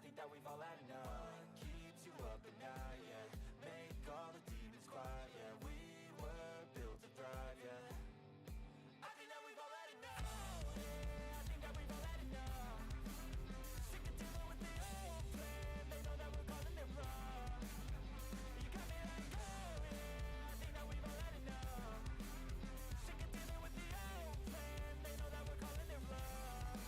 think that we've all had enough. Keeps you up at night, yeah. Make all the demons quiet, yeah. We were built to thrive, yeah. I think that we've all had enough. Yeah, I think that we've all had enough. Sick of dealing with the old plan. They know that we're calling it wrong. You got me like, oh yeah, I think that we've all had enough. Sick of dealing with the old plan. They know that we're calling it wrong.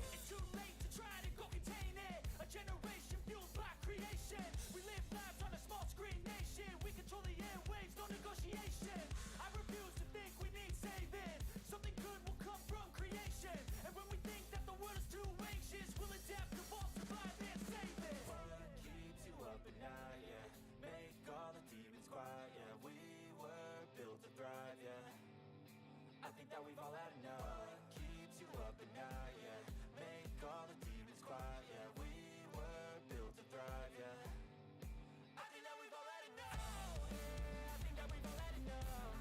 It's too late to try to go contain it. A generation fueled by creation. We live lives on a small screen nation. We control the airwaves, no negotiation. I refuse to think we need saving. Something good will come from creation. And when we think that the world is too anxious, we'll adapt, evolve, survive, and save it. What keeps you up at night, yeah. Make all the demons quiet, yeah. We were built to thrive, yeah. I think that we've all had enough. Keeps you up at night, yeah. Make all the demons quiet, yeah. We were built to thrive, yeah. I think that we've all had enough. Yeah, I think that we've all had enough.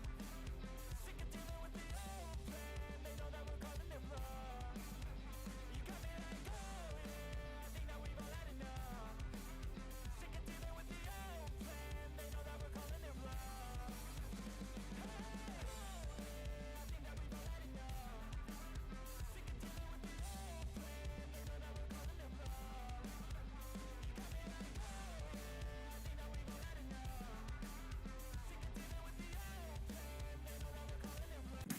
Sick of dealing with the old plan. They know that we're calling it wrong. You got me like, oh yeah, I think that we've all had enough. Sick of dealing with the old plan. They know that we're calling it wrong. Hey, oh yeah, I think that we've all had enough. Sick of dealing with the old plan. They know that we're calling it wrong. You got me like, oh yeah, I think that we've all had enough. Sick of dealing with the old plan. They know that we're calling it wrong.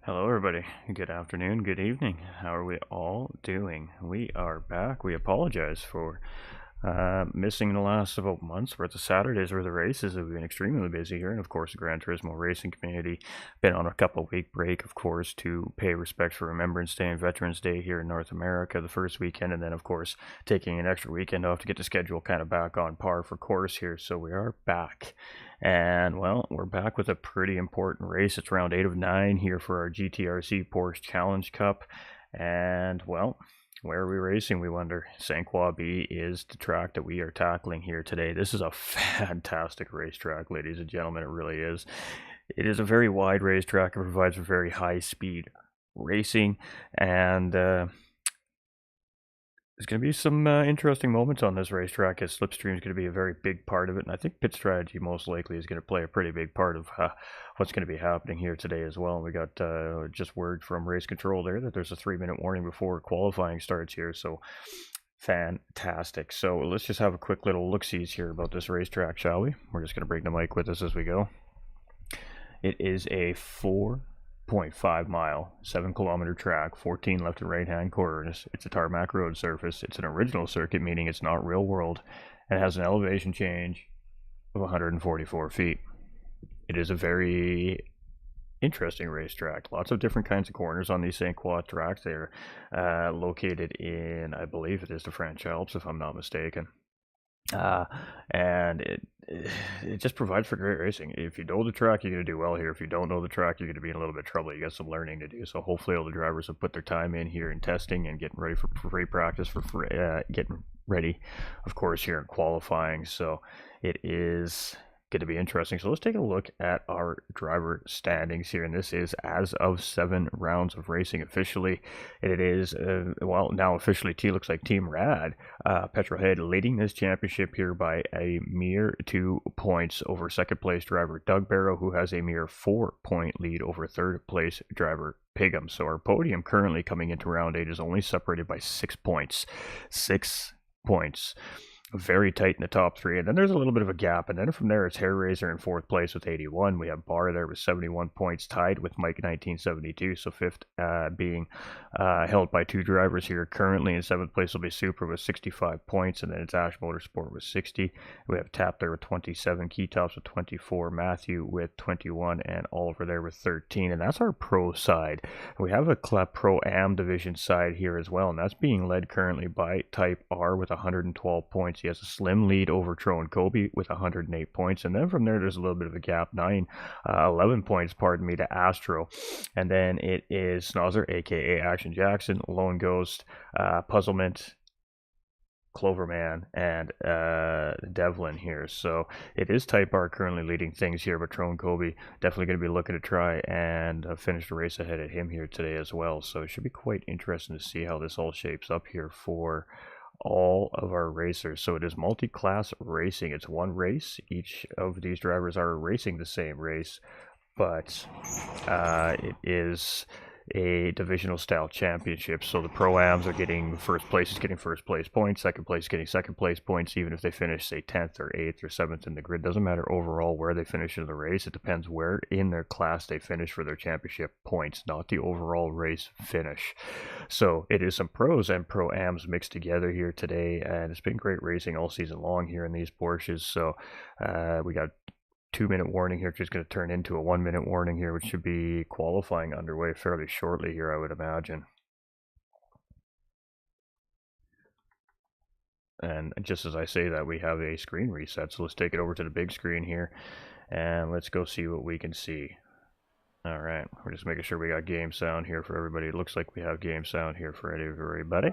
Hello, everybody. Good afternoon, good evening. How are we all doing? We are back. We apologize for missing the last about months worth of Saturdays where the races have been extremely busy here, and of course the Gran Turismo racing community been on a couple week break, of course, to pay respects for Remembrance Day and Veterans Day here in North America the first weekend, and then of course taking an extra weekend off to get the schedule kind of back on par for course here. So we are back, and well, we're back with a pretty important race. It's round 8 of 9 here for our GTRC Porsche Challenge Cup, and well, where are we racing, we wonder? St. Croix B is the track that we are tackling here today. This is a fantastic racetrack, ladies and gentlemen. It really is. It is a very wide racetrack. It provides for very high speed racing, and there's going to be some interesting moments on this racetrack, as slipstream is going to be a very big part of it, and I think pit strategy most likely is going to play a pretty big part of what's going to be happening here today as well. And we got just word from race control there that there's a 3-minute warning before qualifying starts here, so fantastic. So let's just have a quick little look-sees here about this racetrack, shall we? We're just going to bring the mic with us as we go. It is a 4.5 mile, 7-kilometer track, 14 left and right hand corners. It's a tarmac road surface. It's an original circuit, meaning it's not real world, and it has an elevation change of 144 feet. It is a very interesting racetrack. Lots of different kinds of corners on these St. Croix tracks. They're located in, I believe it is the French Alps, if I'm not mistaken. And it just provides for great racing. If you know the track, you're going to do well here. If you don't know the track, you're going to be in a little bit of trouble. You got some learning to do. So hopefully all the drivers have put their time in here in testing and getting ready for free practice, getting ready, of course, here in qualifying. So it is going to be interesting. So let's take a look at our driver standings here, and this is as of 7 rounds of racing officially. It is well, now officially looks like Team Rad Petrolhead leading this championship here by a mere 2 points over second place driver Doug Barrow, who has a mere 4-point lead over third place driver Pigum. So our podium currently coming into round 8 is only separated by 6 points. 6 points. very tight in the top 3, and then there's a little bit of a gap, and then from there it's Hair Razor in 4th place with 81. We have Bar there with 71 points, tied with Mike 1972, so 5th being held by 2 drivers here currently. In 7th place will be Super with 65 points, and then it's Ash Motorsport with 60. We have Tap there with 27, Keytops with 24, Matthew with 21, and Oliver there with 13, and that's our pro side. We have a Pro-Am division side here as well, and that's being led currently by Type R with 112 points. He has a slim lead over Tron Kobe with 108 points, and then from there there's a little bit of a gap, 11 points, pardon me, to Astro, and then it is Snozzer, aka Action Jackson, Lone Ghost, Puzzlement, Cloverman, and Devlin here. So it is Type R currently leading things here, but Tron Kobe definitely going to be looking to try and finish the race ahead of him here today as well. So it should be quite interesting to see how this all shapes up here for all of our racers. So it is multi-class racing. It's one race. Each of these drivers are racing the same race, but it is a divisional style championship. So the Pro-Ams are getting first place is getting first place points, second place getting second place points, even if they finish, say, 10th or 8th or 7th in the grid. Doesn't matter overall where they finish in the race. It depends where in their class they finish for their championship points, not the overall race finish. So it is some pros and Pro-Ams mixed together here today, and it's been great racing all season long here in these Porsches. So we got 2-minute warning here, which is going to turn into a 1-minute warning here, which should be qualifying underway fairly shortly here, I would imagine. And just as I say that, we have a screen reset, so let's take it over to the big screen here, and let's go see what we can see. All right, we're just making sure we got game sound here for everybody. It looks like we have game sound here for everybody.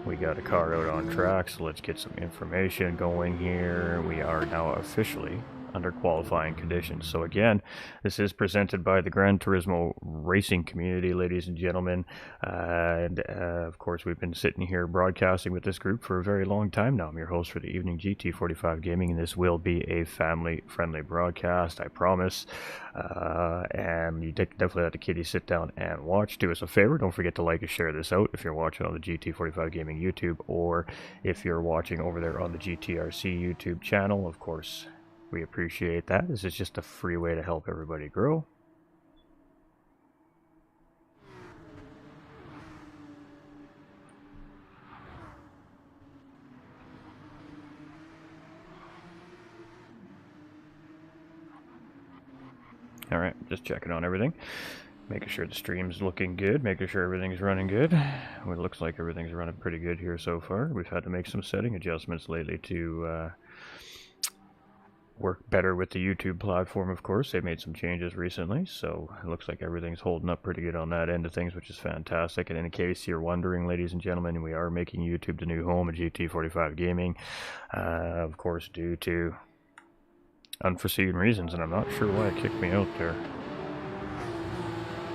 We got a car out on track, so let's get some information going here. We are now officially under qualifying conditions. So again, this is presented by the Gran Turismo racing community, ladies and gentlemen, and of course we've been sitting here broadcasting with this group for a very long time now. I'm your host for the evening, GT45 Gaming, and this will be a family friendly broadcast, I promise. And you definitely let the kiddies sit down and watch. Do us a favor, don't forget to like and share this out if you're watching on the GT45 Gaming YouTube, or if you're watching over there on the GTRC YouTube channel. Of course, we appreciate that. This is just a free way to help everybody grow. All right, just checking on everything, making sure the stream's looking good, making sure everything's running good. Well, it looks like everything's running pretty good here so far. We've had to make some setting adjustments lately to work better with the YouTube platform. Of course, they made some changes recently, so it looks like everything's holding up pretty good on that end of things, which is fantastic. And in case you're wondering, ladies and gentlemen, we are making YouTube the new home of GT45 Gaming, of course, due to unforeseen reasons, and I'm not sure why it kicked me out there.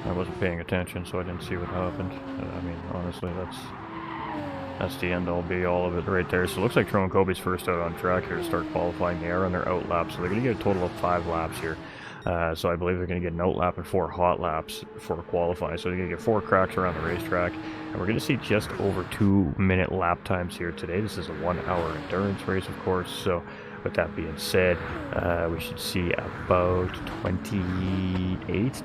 I wasn't paying attention, so I didn't see what happened. I mean, honestly, that's the end all be all of it right there. So it looks like Tron Kobe's first out on track here to start qualifying. They are on their out lap, so they're going to get a total of 5 laps here. So I believe they're going to get an out lap and 4 hot laps for qualifying. So they're going to get 4 cracks around the racetrack. And we're going to see just over 2-minute lap times here today. This is a 1-hour endurance race, of course. So with that being said, we should see about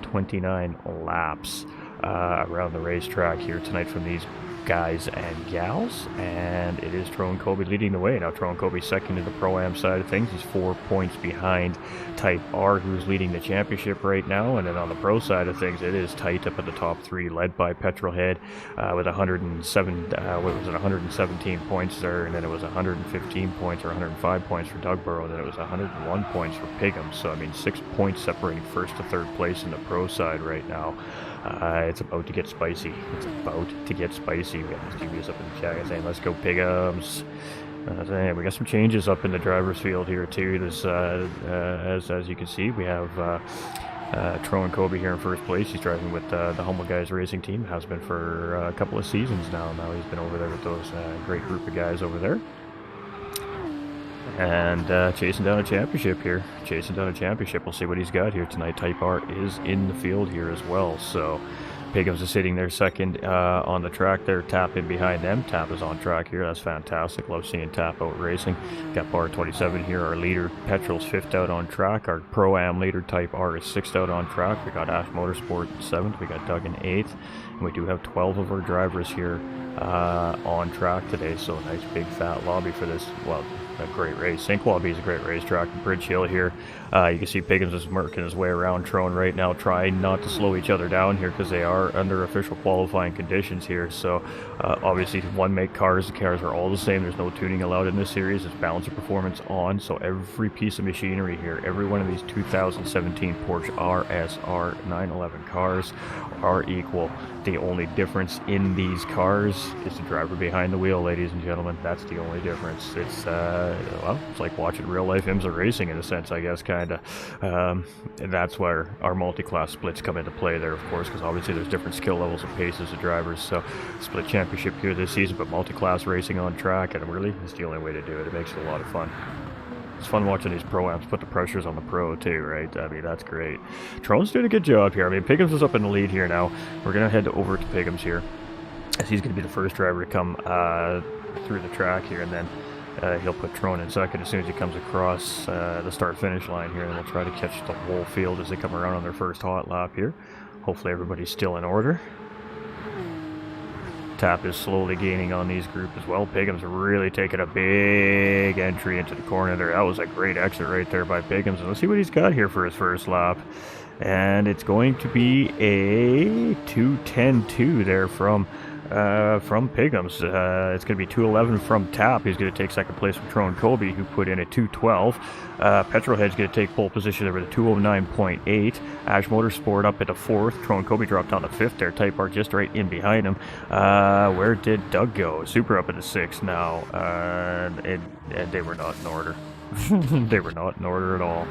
29 laps around the racetrack here tonight from these guys and gals, and it is Tron Kobe leading the way. Now Tron Kobe second in the Pro-Am side of things. He's 4 points behind Type R, who's leading the championship right now, and then on the Pro side of things, it is tight up at the top 3, led by Petrolhead with 117 points there, and then it was 115 points or 105 points for Dugborough, and then it was 101 points for Pigham. So I mean, 6 points separating first to third place in the Pro side right now. It's about to get spicy. It's about to get spicy. We got Mr. Julius up in the chat saying, let's go Pighams. We got some changes up in the driver's field here too. This, as you can see, we have Tron Kobe here in first place. He's driving with the Humble Guys Racing Team. Has been for a couple of seasons now. Now he's been over there with those great group of guys over there. And chasing down a championship here. Chasing down a championship. We'll see what he's got here tonight. Type R is in the field here as well. So Piggums is sitting there second on the track there. Tap in behind them. Tap is on track here. That's fantastic. Love seeing Tap out racing. Got Bar 27 here. Our leader, Petrol's 5th out on track. Our Pro-Am leader, Type R, is 6th out on track. We got Ash Motorsport 7th. We got Doug in 8th. And we do have 12 of our drivers here on track today. So a nice big fat lobby for this. Well, a great race. St. Wallaby is a great racetrack. Bridge Hill here. You can see Piggums is working his way around Trone right now, trying not to slow each other down here because they are under official qualifying conditions here. So obviously one make cars. The cars are all the same. There's no tuning allowed in this series. It's balance of performance on. So every piece of machinery here, every one of these 2017 Porsche RSR 911 cars are equal. The only difference in these cars is the driver behind the wheel, ladies and gentlemen. That's the only difference. It's well, it's like watching real life IMSA racing in a sense, I guess, kind of. And that's where our multi-class splits come into play there, of course, because obviously there's different skill levels and paces of drivers. So split championship here this season, but multi-class racing on track, and really, it's the only way to do it. It makes it a lot of fun. It's fun watching these Pro-Ams put the pressures on the Pro too, right? I mean, that's great. Trone's doing a good job here. I mean, Piggums is up in the lead here now. We're going to head over to Piggums here, as he's going to be the first driver to come through the track here, and then he'll put Trone in second as soon as he comes across the start-finish line here, and we'll try to catch the whole field as they come around on their first hot lap here. Hopefully everybody's still in order. Tap is slowly gaining on these group as well. Piggums really taking a big entry into the corner there. That was a great exit right there by Piggums. And let's see what he's got here for his first lap. And it's going to be a 2:10.2 there from Piggums. It's going to be 2:11 from Tap. He's going to take second place from Trone Kobe, who put in a 2:12. Petrolhead's going to take pole position over the 2:09.8. Ash Motorsport up into 4th. Trone Kobe dropped down to 5th there. Type R just right in behind him. Where did Doug go? Super up into 6th now. And they were not in order. They were not in order at all.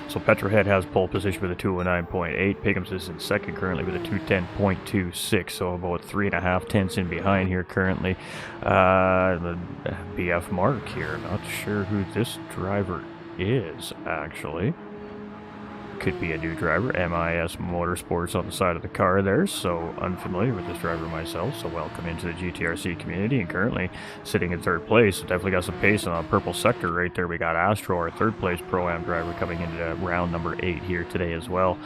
So Petrolhead has pole position with a 2:09.8. Piggums is in second currently with a 2:10.26. So about 3.5 tenths in behind here currently. The BF Mark here. Not sure who this driver is actually. Could be a new driver. MIS Motorsports on the side of the car there, so unfamiliar with this driver myself, so welcome into the GTRC community, and currently sitting in 3rd place, so definitely got some pace on a purple sector right there. We got Astro, our 3rd place Pro-Am driver, coming into round number 8 here today as well.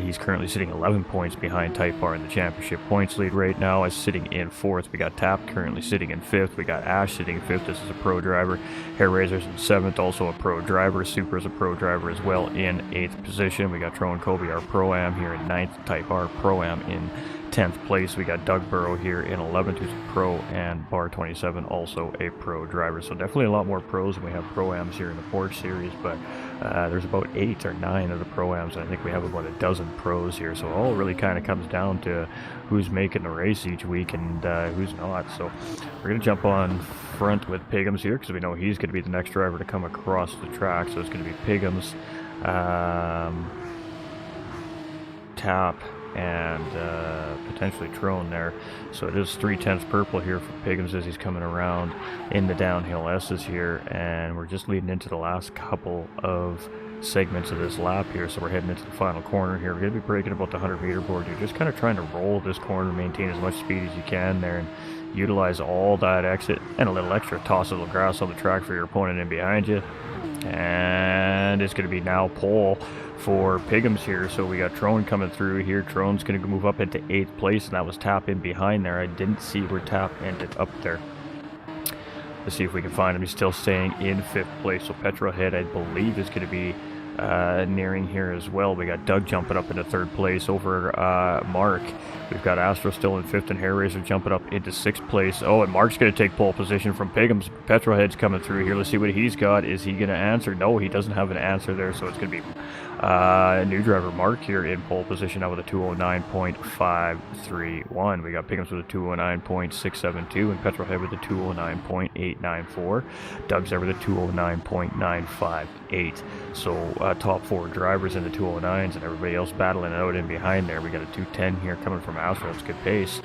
He's currently sitting 11 points behind Type R in the championship points lead right now, as sitting in 4th. We got Tap currently sitting in 5th. We got Ash sitting in 5th. This is a pro driver. Hair Razor's in 7th, also a pro driver. Super is a pro driver as well in 8th position. We got Trone Kobe, our Pro-Am, here in 9th. Type R Pro-Am in 10th place. We got Doug Burrow here in 11th, who's a pro, and Bar 27, also a pro driver. So definitely a lot more pros than we have Pro-Ams here in the Porsche series, but there's about 8 or 9 of the Pro-Ams, and I think we have about a dozen pros here. So it all really kind of comes down to who's making the race each week and who's not. So we're going to jump on front with Piggums here, because we know he's going to be the next driver to come across the track. So it's going to be Piggums, Tap, and potentially Trone there. So it is 3/10 purple here for Piggums as he's coming around in the downhill S's here, and we're just leading into the last couple of segments of this lap here, so we're heading into the final corner here. We're going to be breaking about the 100-meter board. You're just kind of trying to roll this corner, maintain as much speed as you can there, and utilize all that exit and a little extra toss of the grass on the track for your opponent in behind you. And it's going to be now pole for Piggums here. So we got Trone coming through here. Trone's going to move up into 8th place, and that was Tap in behind there. I didn't see where Tap ended up there. Let's see if we can find him. He's still staying in 5th place. So Petrolhead, I believe, is going to be nearing here as well. We got Doug jumping up into 3rd place over Mark. We've got Astro still in 5th, and Hair Razor jumping up into 6th place. Oh, and Mark's going to take pole position from Piggums. Petrolhead's coming through here. Let's see what he's got. Is he going to answer? No, he doesn't have an answer there, so it's going to be new driver Mark here in pole position now with a 2:09.531. We got Piggums with a 2:09.672, and Petrolhead with a 2:09.894. Doug's there with a 2:09.958. So top 4 drivers in the 2:09s, and everybody else battling it out in behind there. We got a 2:10 here coming from Astro. It's good pace.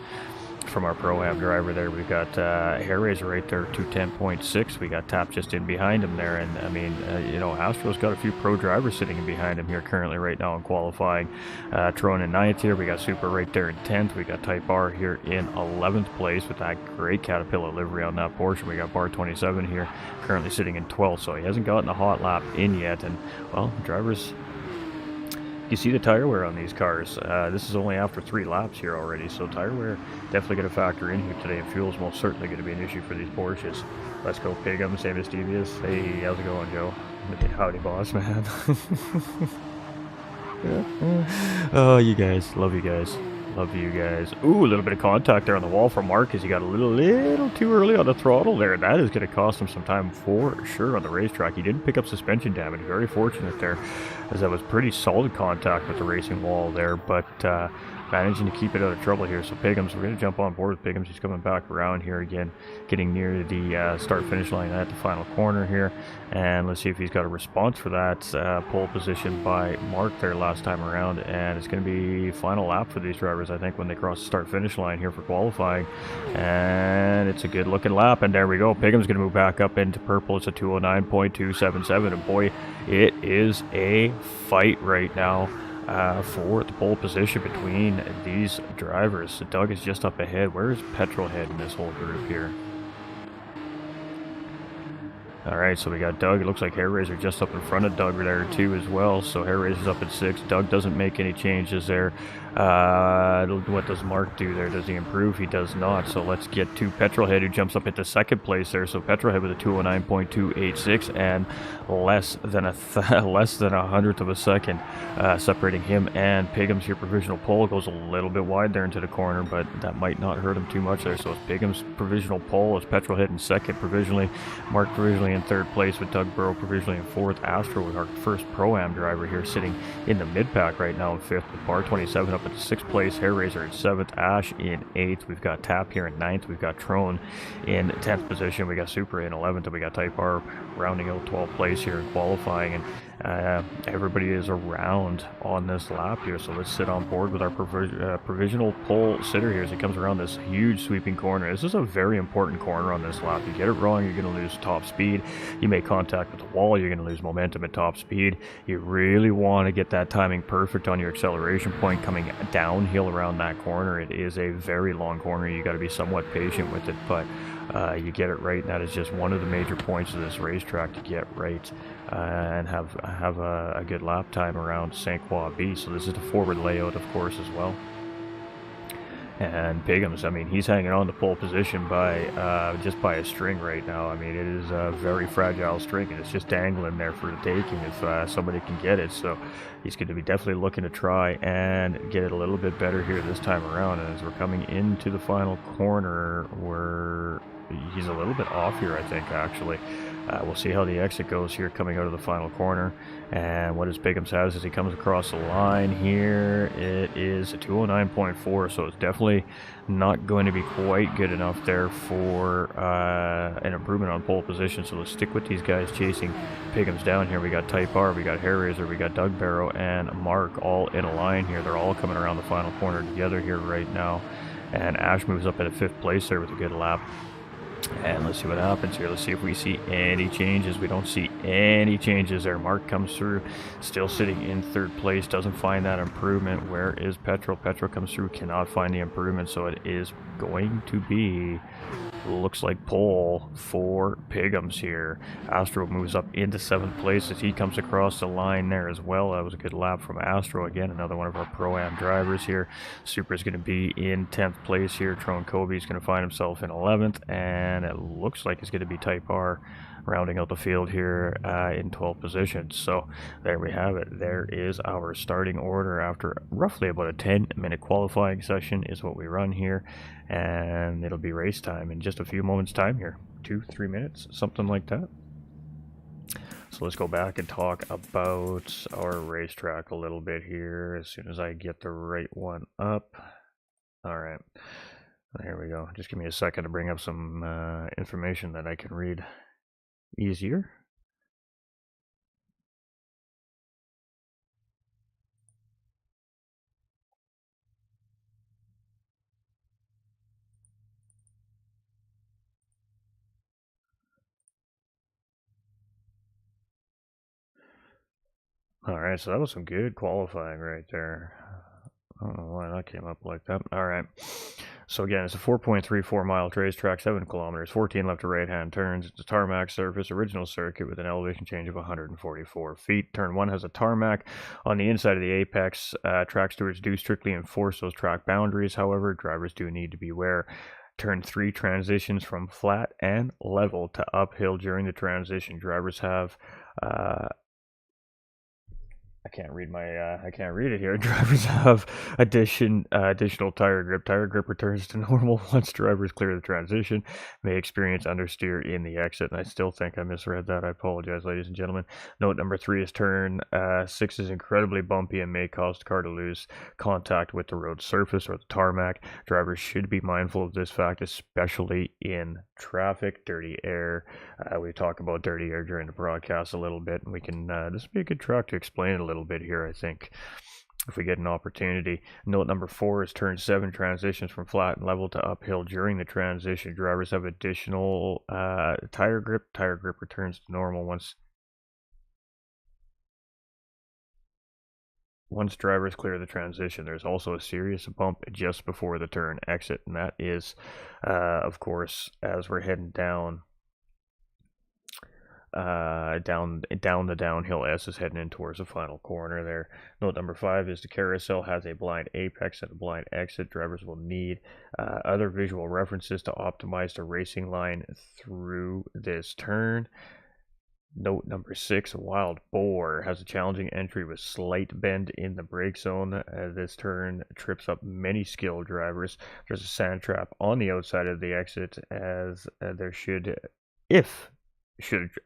from our Pro-Am driver there. We've got Hairraiser right there, 210.6. We got Tap just in behind him there. And, I mean, you know, Astro's got a few pro drivers sitting in behind him here currently right now in qualifying. Tron in 9th here. We got Super right there in 10th. We got Type R here in 11th place with that great Caterpillar livery on that Porsche. We got Bar 27 here currently sitting in 12th. So he hasn't gotten a hot lap in yet. And, well, drivers... You see the tire wear on these cars. This is only after 3 laps here already, so tire wear definitely going to factor in here today, and fuel is most certainly going to be an issue for these Porsches. Let's go Pigum, same as Devious. Hey, how's it going, Joe? Howdy, boss, man. Oh, you guys. Love you guys. Love you guys. Ooh, a little bit of contact there on the wall from Mark as he got a little too early on the throttle there. That is going to cost him some time for sure on the racetrack. He didn't pick up suspension damage. Very fortunate there, as that was pretty solid contact with the racing wall there, but managing to keep it out of trouble here. So Pigums, we're going to jump on board with Pigums. He's coming back around here again, getting near the start-finish line at the final corner here. And let's see if he's got a response for that pole position by Mark there last time around. And it's going to be final lap for these drivers, I think, when they cross the start-finish line here for qualifying. And it's a good-looking lap. And there we go. Pigum's going to move back up into purple. It's a 209.277. And boy, it is a fight right now for the pole position between these drivers. Doug is just up ahead. Where is Petrolhead in this whole group here? Alright, so we got Doug. It looks like Hairraiser just up in front of Doug there too as well. So Hairraiser's up at 6. Doug doesn't make any changes there. What does Mark do there? Does he improve? He does not. So let's get to Petrolhead, who jumps up into 2nd place there. So Petrolhead with a 209.286 and less than a 100th of a second separating him and Pigum's here. Provisional pole goes a little bit wide there into the corner, but that might not hurt him too much there. So it's Pigum's provisional pole. It's Petrolhead in 2nd provisionally. Mark provisionally in 3rd place with Doug Burrow provisionally in 4th. Astro, our first Pro-Am driver here, sitting in the mid-pack right now in 5th with Bar 27 up at 6th place. Hairraiser in 7th. Ash in 8th. We've got Tap here in 9th. We've got Trone in 10th position. We got Super in 11th. And we got Type R rounding out 12th place here in qualifying. And everybody is around on this lap here. So let's sit on board with our provisional pole sitter here as he comes around this huge sweeping corner. This is a very important corner on this lap. You get it wrong, you're going to lose top speed. You make contact with the wall, you're going to lose momentum at top speed. You really want to get that timing perfect on your acceleration point coming downhill around that corner. It is a very long corner. You got to be somewhat patient with it, but you get it right, and that is just one of the major points of this racetrack to get right and have a good lap time around St. Croix B. So this is the forward layout, of course, as well. And Pigums, I mean, he's hanging on to pole position by just by a string right now. I mean, it is a very fragile string, and it's just dangling there for the taking if somebody can get it. So he's going to be definitely looking to try and get it a little bit better here this time around. And as we're coming into the final corner, he's a little bit off here, I think, actually. We'll see how the exit goes here coming out of the final corner. And what does Pigums has as he comes across the line here? It is a 209.4, so it's definitely not going to be quite good enough there for an improvement on pole position. So let's stick with these guys chasing Pigums down here. We got Type R, we got Hairraiser, we got Doug Barrow, and Mark all in a line here. They're all coming around the final corner together here right now. And Ash moves up into 5th place there with a good lap. And let's see what happens here. Let's see if we see any changes. We don't see any changes there. Mark comes through, still sitting in 3rd place, doesn't find that improvement. Where is Petrol? Petrol comes through, cannot find the improvement, so it is going to be, looks like pole for Pigums here. Astro moves up into 7th place as he comes across the line there as well. That was a good lap from Astro. Again, another one of our Pro-Am drivers here. Super is going to be in 10th place here. Trone Kobe is going to find himself in 11th, and it looks like it's going to be Type R rounding out the field here in 12th position. So there we have it. There is our starting order after roughly about a 10-minute qualifying session is what we run here, and it'll be race time in just a few moments time here, 2-3 minutes, something like that. So let's go back and talk about our racetrack a little bit here as soon as I get the right one up. All right, there we go. Just give me a second to bring up some information that I can read easier. Alright, so that was some good qualifying right there. I don't know why that came up like that. Alright. So again, it's a 4.34 mile racetrack, 7 kilometers, 14 left to right hand turns. It's a tarmac surface, original circuit with an elevation change of 144 feet. Turn 1 has a tarmac on the inside of the apex. Track stewards do strictly enforce those track boundaries. However, drivers do need to beware. Turn 3 transitions from flat and level to uphill during the transition. Drivers have I can't read it here. Drivers have additional tire grip. Tire grip returns to normal once drivers clear the transition. May experience understeer in the exit. And I still think I misread that. I apologize, ladies and gentlemen. Note number 3 is turn 6 is incredibly bumpy and may cause the car to lose contact with the road surface or the tarmac. Drivers should be mindful of this fact, especially in traffic. Dirty air. We talk about dirty air during the broadcast a little bit, and we can. This would be a good track to explain it a little bit here, I think, if we get an opportunity. Note number 4 is turn 7 transitions from flat and level to uphill during the transition. Drivers have additional tire grip. Tire grip returns to normal once drivers clear the transition. There's also a serious bump just before the turn exit, and that is, of course, as we're heading down the downhill. S is heading in towards the final corner there. Note number 5 is the carousel has a blind apex and a blind exit. Drivers will need other visual references to optimize the racing line through this turn. Note number 6, Wild Boar has a challenging entry with slight bend in the brake zone. This turn trips up many skilled drivers. There's a sand trap on the outside of the exit, as there should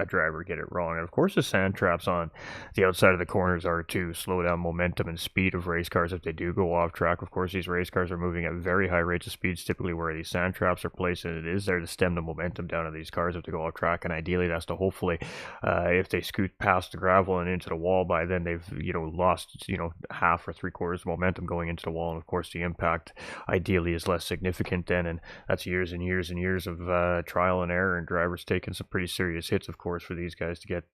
a driver get it wrong. And of course, the sand traps on the outside of the corners are to slow down momentum and speed of race cars if they do go off track. Of course, these race cars are moving at very high rates of speeds, typically where these sand traps are placed, and it is there to stem the momentum down of these cars if they go off track. And ideally, that's to hopefully, if they scoot past the gravel and into the wall, by then they've lost half or 3/4 of momentum going into the wall. And of course, the impact ideally is less significant then, and that's years and years and years of trial and error, and drivers taking some pretty serious hits, of course, for these guys to get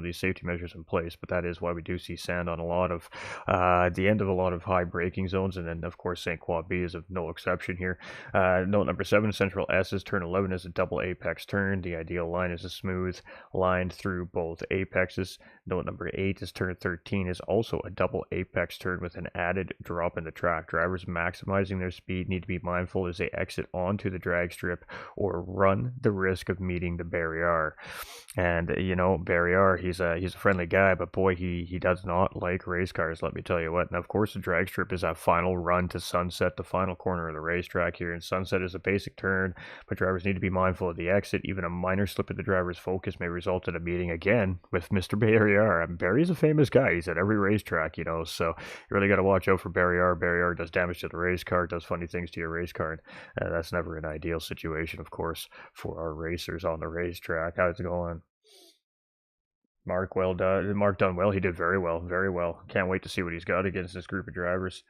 these safety measures in place. But that is why we do see sand on a lot of the end of a lot of high braking zones, and then of course St. Quad B is of no exception here. Note number 7, Central S is turn 11 is a double apex turn. The ideal line is a smooth line through both apexes. Note number 8 is turn 13 is also a double apex turn with an added drop in the track. Drivers maximizing their speed need to be mindful as they exit onto the drag strip or run the risk of meeting the barrier. And Barrier, he's a friendly guy, but boy, he does not like race cars, let me tell you what. And of course, the drag strip is that final run to Sunset, the final corner of the racetrack here. And Sunset is a basic turn, but drivers need to be mindful of the exit. Even a minor slip of the driver's focus may result in a meeting again with Mr. Barrier. And Barry's a famous guy. He's at every racetrack, so you really got to watch out for Barrier. Barrier does damage to the race car, does funny things to your race car, and that's never an ideal situation, of course, for our racers on the racetrack. How's it going? Mark, well done. Mark done well. He did very well, very well. Can't wait to see what he's got against this group of drivers.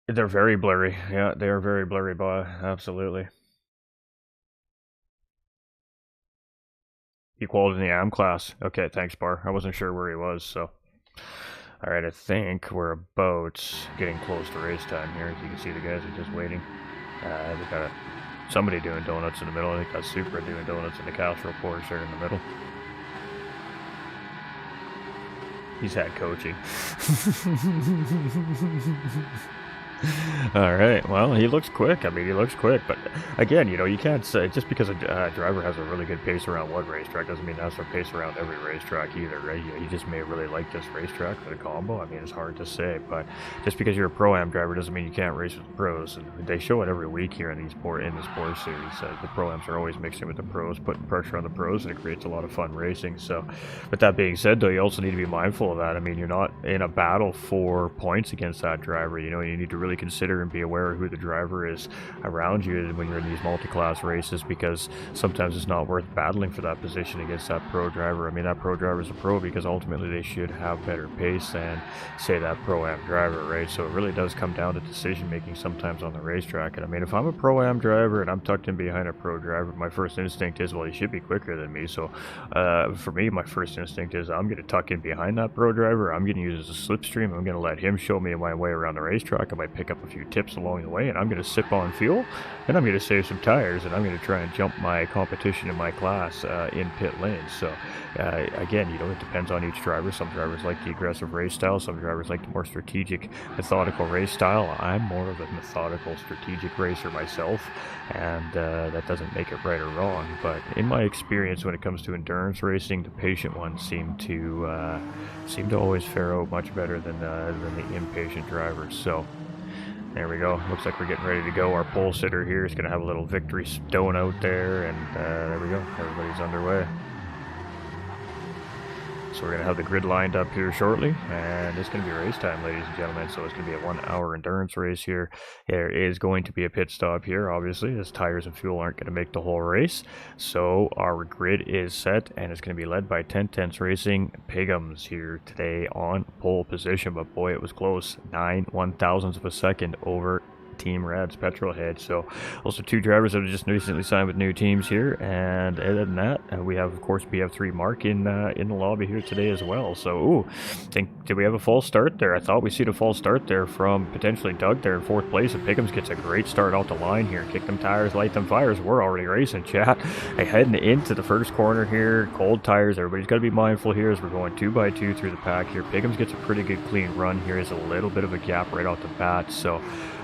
They're very blurry. Yeah, they are very blurry, boy. Absolutely. He qualified in the AM class. Okay, thanks, Bar. I wasn't sure where he was, so. All right, I think we're about getting close to race time here. As you can see, the guys are just waiting. We've got somebody doing donuts in the middle. I think that's Supra doing donuts in the Castro Porsche there in the middle. He's had coaching. All right. Well, he looks quick. I mean, he looks quick. But again, you can't say just because a driver has a really good pace around one racetrack doesn't mean that's their pace around every racetrack either, right? He just may really like this racetrack for the combo. I mean, it's hard to say. But just because you're a Pro-Am driver doesn't mean you can't race with the pros. And they show it every week here in this Porsche series. The Pro-Ams are always mixing with the pros, putting pressure on the pros, and it creates a lot of fun racing. So, with that being said, though, you also need to be mindful of that. I mean, you're not in a battle for points against that driver. You need to really consider and be aware of who the driver is around you when you're in these multi-class races, because sometimes it's not worth battling for that position against that pro driver. I mean, that pro driver is a pro because ultimately they should have better pace than, say, that pro-am driver, right? So it really does come down to decision making sometimes on the racetrack. And I mean, if I'm a pro-am driver and I'm tucked in behind a pro driver, my first instinct is, well, he should be quicker than me. So for me, my first instinct is I'm going to tuck in behind that pro driver. I'm going to use it as a slipstream. I'm going to let him show me my way around the racetrack. I might pick up a few tips along the way, and I'm going to sip on fuel, and I'm going to save some tires, and I'm going to try and jump my competition in my class in pit lanes. So again, you know, it depends on each driver. Some drivers like the aggressive race style. Some drivers like the more strategic, methodical race style. I'm more of a methodical, strategic racer myself, and that doesn't make it right or wrong. But in my experience, when it comes to endurance racing, the patient ones seem to always fare out much better than the impatient drivers. So there we go. Looks like we're getting ready to go. Our pole sitter here is going to have a little victory stone out there, and there we go. Everybody's underway. So we're going to have the grid lined up here shortly, and it's going to be race time, ladies and gentlemen. So it's going to be a 1 hour endurance race here. There is going to be a pit stop here, obviously, as tires and fuel aren't going to make the whole race. So our grid is set, and it's going to be led by 1010s Racing Pigums here today on pole position. But boy, it was close. 9 1/1000ths of a second over Team Rad's Petrolhead. So also two drivers that have just recently signed with new teams here, and other than that, we have, of course, BF3 Mark in the lobby here today as well. So did we have a false start there? I thought we see a false start there from potentially Doug there in 4th place, and Pickums gets a great start out the line here. Kick them tires, light them fires. We're already racing, chat. Heading into the first corner here, cold tires. Everybody's got to be mindful here as we're going 2x2 through the pack here. Pickums gets a pretty good clean run here. There's a little bit of a gap right off the bat, so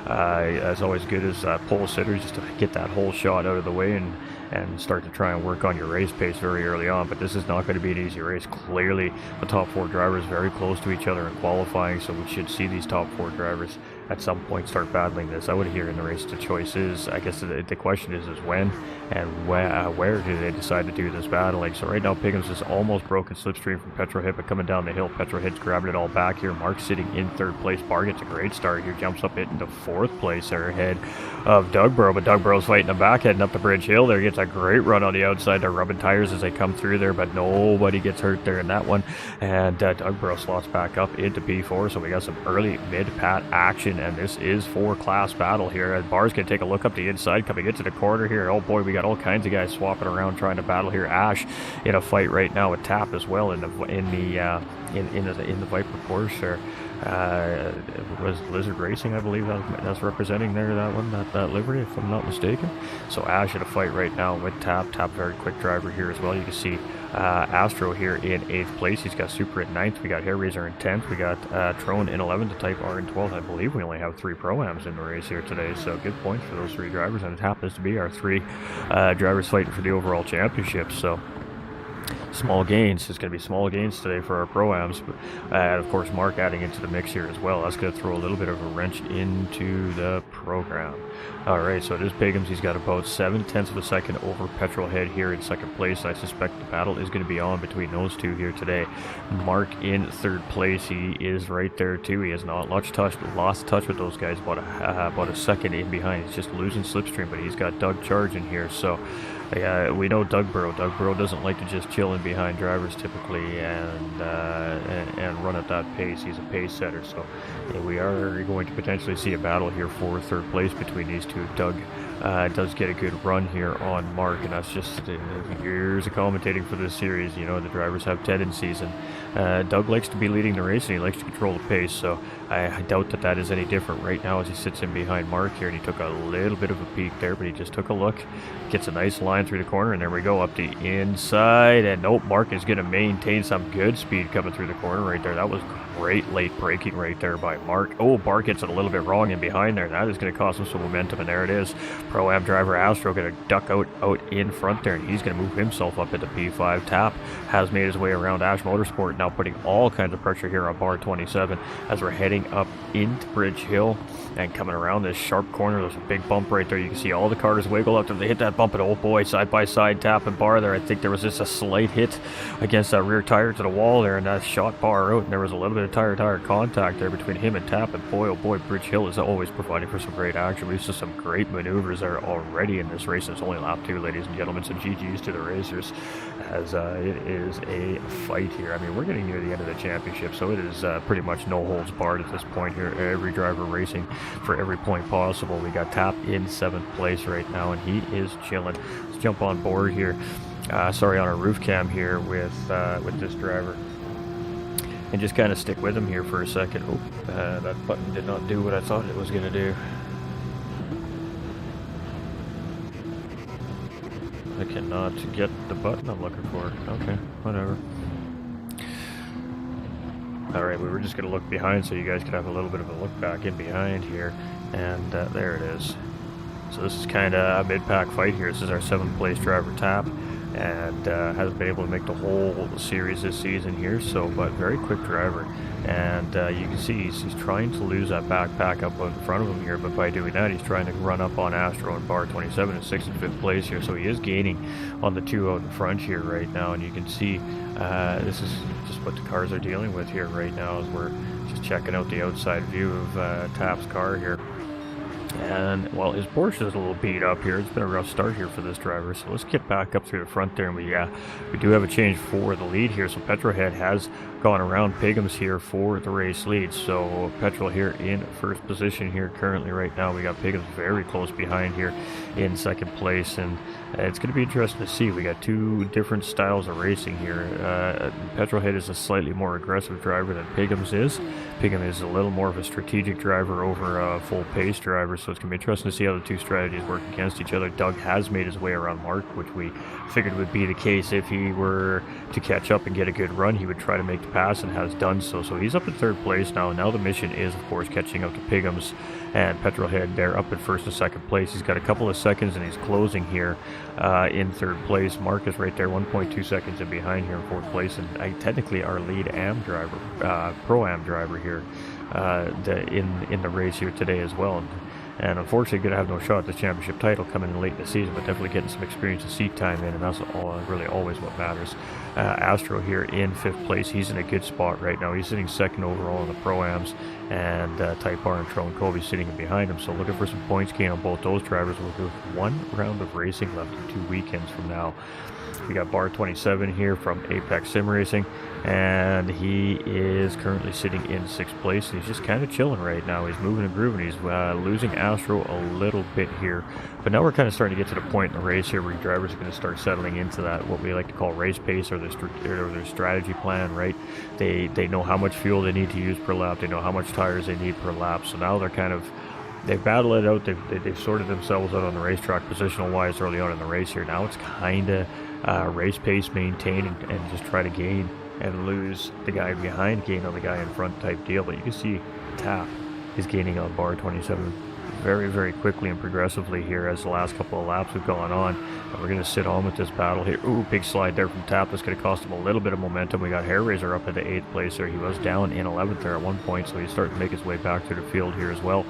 as always good as pole sitters, just to get that whole shot out of the way and start to try and work on your race pace very early on. But this is not going to be an easy race. Clearly the top 4 drivers very close to each other in qualifying, so we should see these top 4 drivers at some point start battling this. I would hear in the race the choice is, I guess the question is when and where do they decide to do this battling. So right now Pickums is almost broken slipstream from Petrolhead, but coming down the hill, Petrolhead's grabbing it all back here. Mark's sitting in 3rd place. Bar gets a great start here, jumps up into 4th place there ahead of Dougborough, but Dougborough's fighting him back, heading up the bridge hill there. Gets a great run on the outside. They're rubbing tires as they come through there, but nobody gets hurt there in that one, and Dougborough slots back up into P4. So we got some early mid-pat action, and this is 4-class battle here. Bar's gonna take a look up the inside coming into the corner here. Oh boy, we got all kinds of guys swapping around trying to battle here. Ash in a fight right now with Tap as well in the Viper Porsche there. It was Lizard Racing, I believe that's representing there, that livery, if I'm not mistaken. So Ash in a fight right now with Tap. Very quick driver here as well. You can see Astro here in 8th place. He's got Super in 9th. We got Hairraiser in 10th. We got Trone in 11th. The Type R in 12th. I believe we only have 3 Pro-Ams in the race here today, so good points for those 3 drivers, and it happens to be our 3 drivers fighting for the overall championship. So small gains. It's going to be small gains today for our Pro-Ams. And of course, Mark adding into the mix here as well. That's going to throw a little bit of a wrench into the program. Alright, so it is Pickums. He's got about 7/10 of a second over Petrolhead here in 2nd place. I suspect the battle is going to be on between those two here today. Mark in 3rd place. He is right there too. He has not lost touch with those guys. About a second in behind. He's just losing slipstream, but he's got Doug charging here. So we know Dougborough. Dougborough doesn't like to just chill in behind drivers typically and run at that pace. He's a pace setter, so we are going to potentially see a battle here for 3rd place between these two. Doug does get a good run here on Mark, and that's just years of commentating for this series. You know, the drivers have tendencies, and Doug likes to be leading the race, and he likes to control the pace, so I doubt that is any different right now as he sits in behind Mark here, and he took a little bit of a peek there, but he just took a look, gets a nice line through the corner, and there we go up the inside, and nope, Mark is going to maintain some good speed coming through the corner right there. That was great late braking right there by Mark. Oh, Mark gets it a little bit wrong in behind there. That is going to cost him some momentum, and there it is. Pro-Am driver Astro going to duck out in front there, and he's going to move himself up into P5. Tap has made his way around Ash Motorsport, now putting all kinds of pressure here on bar 27 as we're heading up into Bridge Hill and coming around this sharp corner. There's a big bump right there. You can see all the cars wiggle up to they hit that bump, and oh boy, side by side Tap and Bar there. I think there was just a slight hit against that rear tire to the wall there, and that shot Bar out, and there was a little bit of tire contact there between him and Tap, and boy oh boy, Bridge Hill is always providing for some great action. We've seen some great maneuvers there already in this race. It's only lap 2, ladies and gentlemen, so GG's to the racers as it is a fight here. I mean, we're getting near the end of the championship, so it is pretty much no holds barred at this point here. Every driver racing for every point possible. We got Tap in 7th place right now, and he is chilling. Let's jump on board here. Sorry, on our roof cam here with this driver, and just kind of stick with him here for a second. Oh, that button did not do what I thought it was going to do. I cannot get the button I'm looking for. Okay, whatever. Alright, we were just going to look behind so you guys could have a little bit of a look back in behind here. And there it is. So this is kind of a mid-pack fight here. This is our 7th place driver Tap, and hasn't been able to make the whole series this season here, so but very quick driver. And you can see he's trying to lose that backpack up in front of him here, but by doing that he's trying to run up on Astro and bar 27 in 6th and 5th place here, so he is gaining on the 2 out in front here right now. And you can see this is just what the cars are dealing with here right now as we're just checking out the outside view of Tap's car here. And well, his Porsche is a little beat up here. It's been a rough start here for this driver, so let's get back up through the front there. And we do have a change for the lead here, so Petrolhead has gone around Pigham's here for the race lead. So Petrol here in 1st position here currently right now. We got Pigham's very close behind here in 2nd place, and it's going to be interesting to see. We got 2 different styles of racing here. Petrolhead is a slightly more aggressive driver than Pigham's is. Pigham is a little more of a strategic driver over a full pace driver, so it's going to be interesting to see how the 2 strategies work against each other. Doug has made his way around Mark, which we figured would be the case. If he were to catch up and get a good run, he would try to make the pass and has done so. So he's up in 3rd place now. Now the mission is, of course, catching up to Pigham's and Petrolhead. They're up in 1st and 2nd place. He's got a couple of seconds, and he's closing here in 3rd place. Mark is right there, 1.2 seconds in behind here in 4th place, and technically our lead AM driver, Pro-Am driver here in the race here today as well. And unfortunately going to have no shot at the championship title coming in late in the season, but definitely getting some experience and seat time in, and that's really always what matters. Astro here in 5th place. He's in a good spot right now. He's sitting 2nd overall in the Pro-Ams, and Type R and Tron Kobe sitting in behind him, so looking for some points gain on both those drivers. We'll do 1 round of racing left in 2 weekends from now. We got bar 27 here from Apex Sim Racing, and he is currently sitting in 6th place. He's just kind of chilling right now. He's moving and grooving. He's losing Astro a little bit here, but now we're kind of starting to get to the point in the race here where drivers are going to start settling into that, what we like to call race pace, or their strategy plan, right? They know how much fuel they need to use per lap. They know how much tires they need per lap. So now they've battled it out. They've sorted themselves out on the racetrack positional wise early on in the race here. Now it's kind of race pace, maintain, and just try to gain and lose the guy behind, gain on the guy in front type deal. But you can see Tap is gaining on bar 27 very, very quickly and progressively here as the last couple of laps have gone on. And we're going to sit on with this battle here. Ooh, big slide there from Tap. That's going to cost him a little bit of momentum. We got Hair Razor up into 8th place there. He was down in 11th there at one point, so he's starting to make his way back to the field here as well.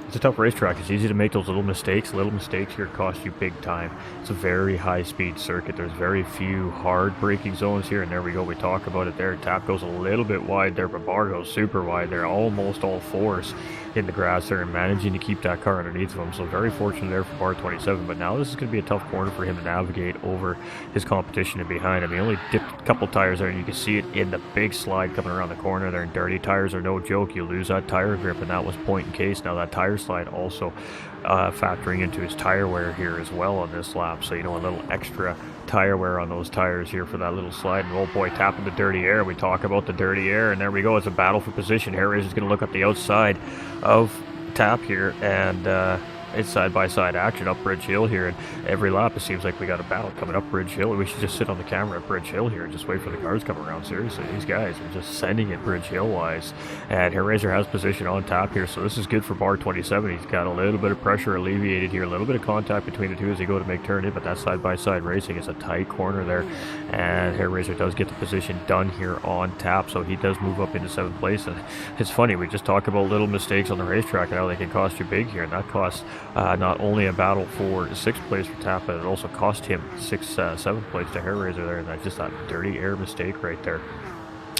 It's a tough racetrack. It's easy to make those little mistakes. Little mistakes here cost you big time. It's a very high-speed circuit. There's very few hard braking zones here, and there we go. We talk about it there. Tap goes a little bit wide there, but Bar goes super wide there. Almost all 4s in the grass there and managing to keep that car underneath of him. So very fortunate there for bar 27. But now this is going to be a tough corner for him to navigate over his competition and behind him. He only dipped a couple tires there, and you can see it in the big slide coming around the corner there. And dirty tires are no joke. You lose that tire grip, and that was point in case. Now that tire slide also factoring into his tire wear here as well on this lap. So, you know, a little extra tire wear on those tires here for that little slide. And oh boy, tapping the dirty air. We talk about the dirty air, and there we go. It's a battle for position. Harris is going to look up the outside of Tap here, and it's side-by-side action up Bridge Hill here, and every lap it seems like we got a battle coming up Bridge Hill. We should just sit on the camera at Bridge Hill here and just wait for the cars to come around. Seriously, these guys are just sending it Bridge Hill-wise, and Hellraiser has position on tap here, so this is good for bar 27. He's got a little bit of pressure alleviated here, a little bit of contact between the two as they go to make turn in, but that side-by-side racing is a tight corner there, and Hellraiser does get the position done here on tap, so he does move up into 7th place. And it's funny, we just talk about little mistakes on the racetrack and how they can cost you big here, and that costs not only a battle for 6th place for tap, but it also cost him 7th place to Hellraiser there, and that's just that dirty air mistake right there.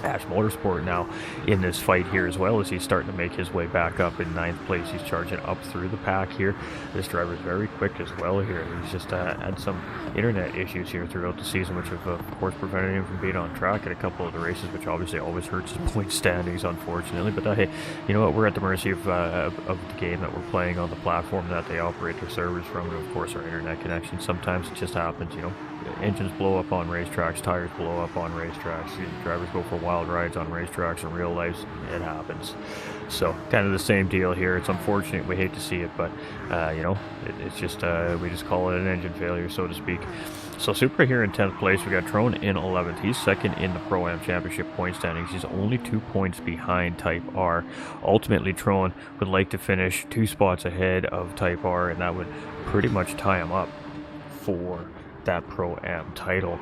Ash Motorsport now in this fight here as well, as he's starting to make his way back up in 9th place. He's charging up through the pack here. This driver's very quick as well here. He's just had some internet issues here throughout the season, which have of course prevented him from being on track at a couple of the races, which obviously always hurts his point standings, unfortunately. But hey, you know what, we're at the mercy of the game that we're playing on, the platform that they operate their servers from, and of course our internet connection. Sometimes it just happens, you know. Engines blow up on racetracks, tires blow up on racetracks, drivers go for wild rides on racetracks. In real life, it happens. So kind of the same deal here. It's unfortunate, we hate to see it, but you know, it's just we just call it an engine failure, so to speak. So Supra here in 10th place. We got Trone in 11th. He's second in the Pro-Am Championship point standings. He's only 2 points behind Type R. Ultimately, Trone would like to finish 2 spots ahead of Type R, and that would pretty much tie him up for that Pro-Am title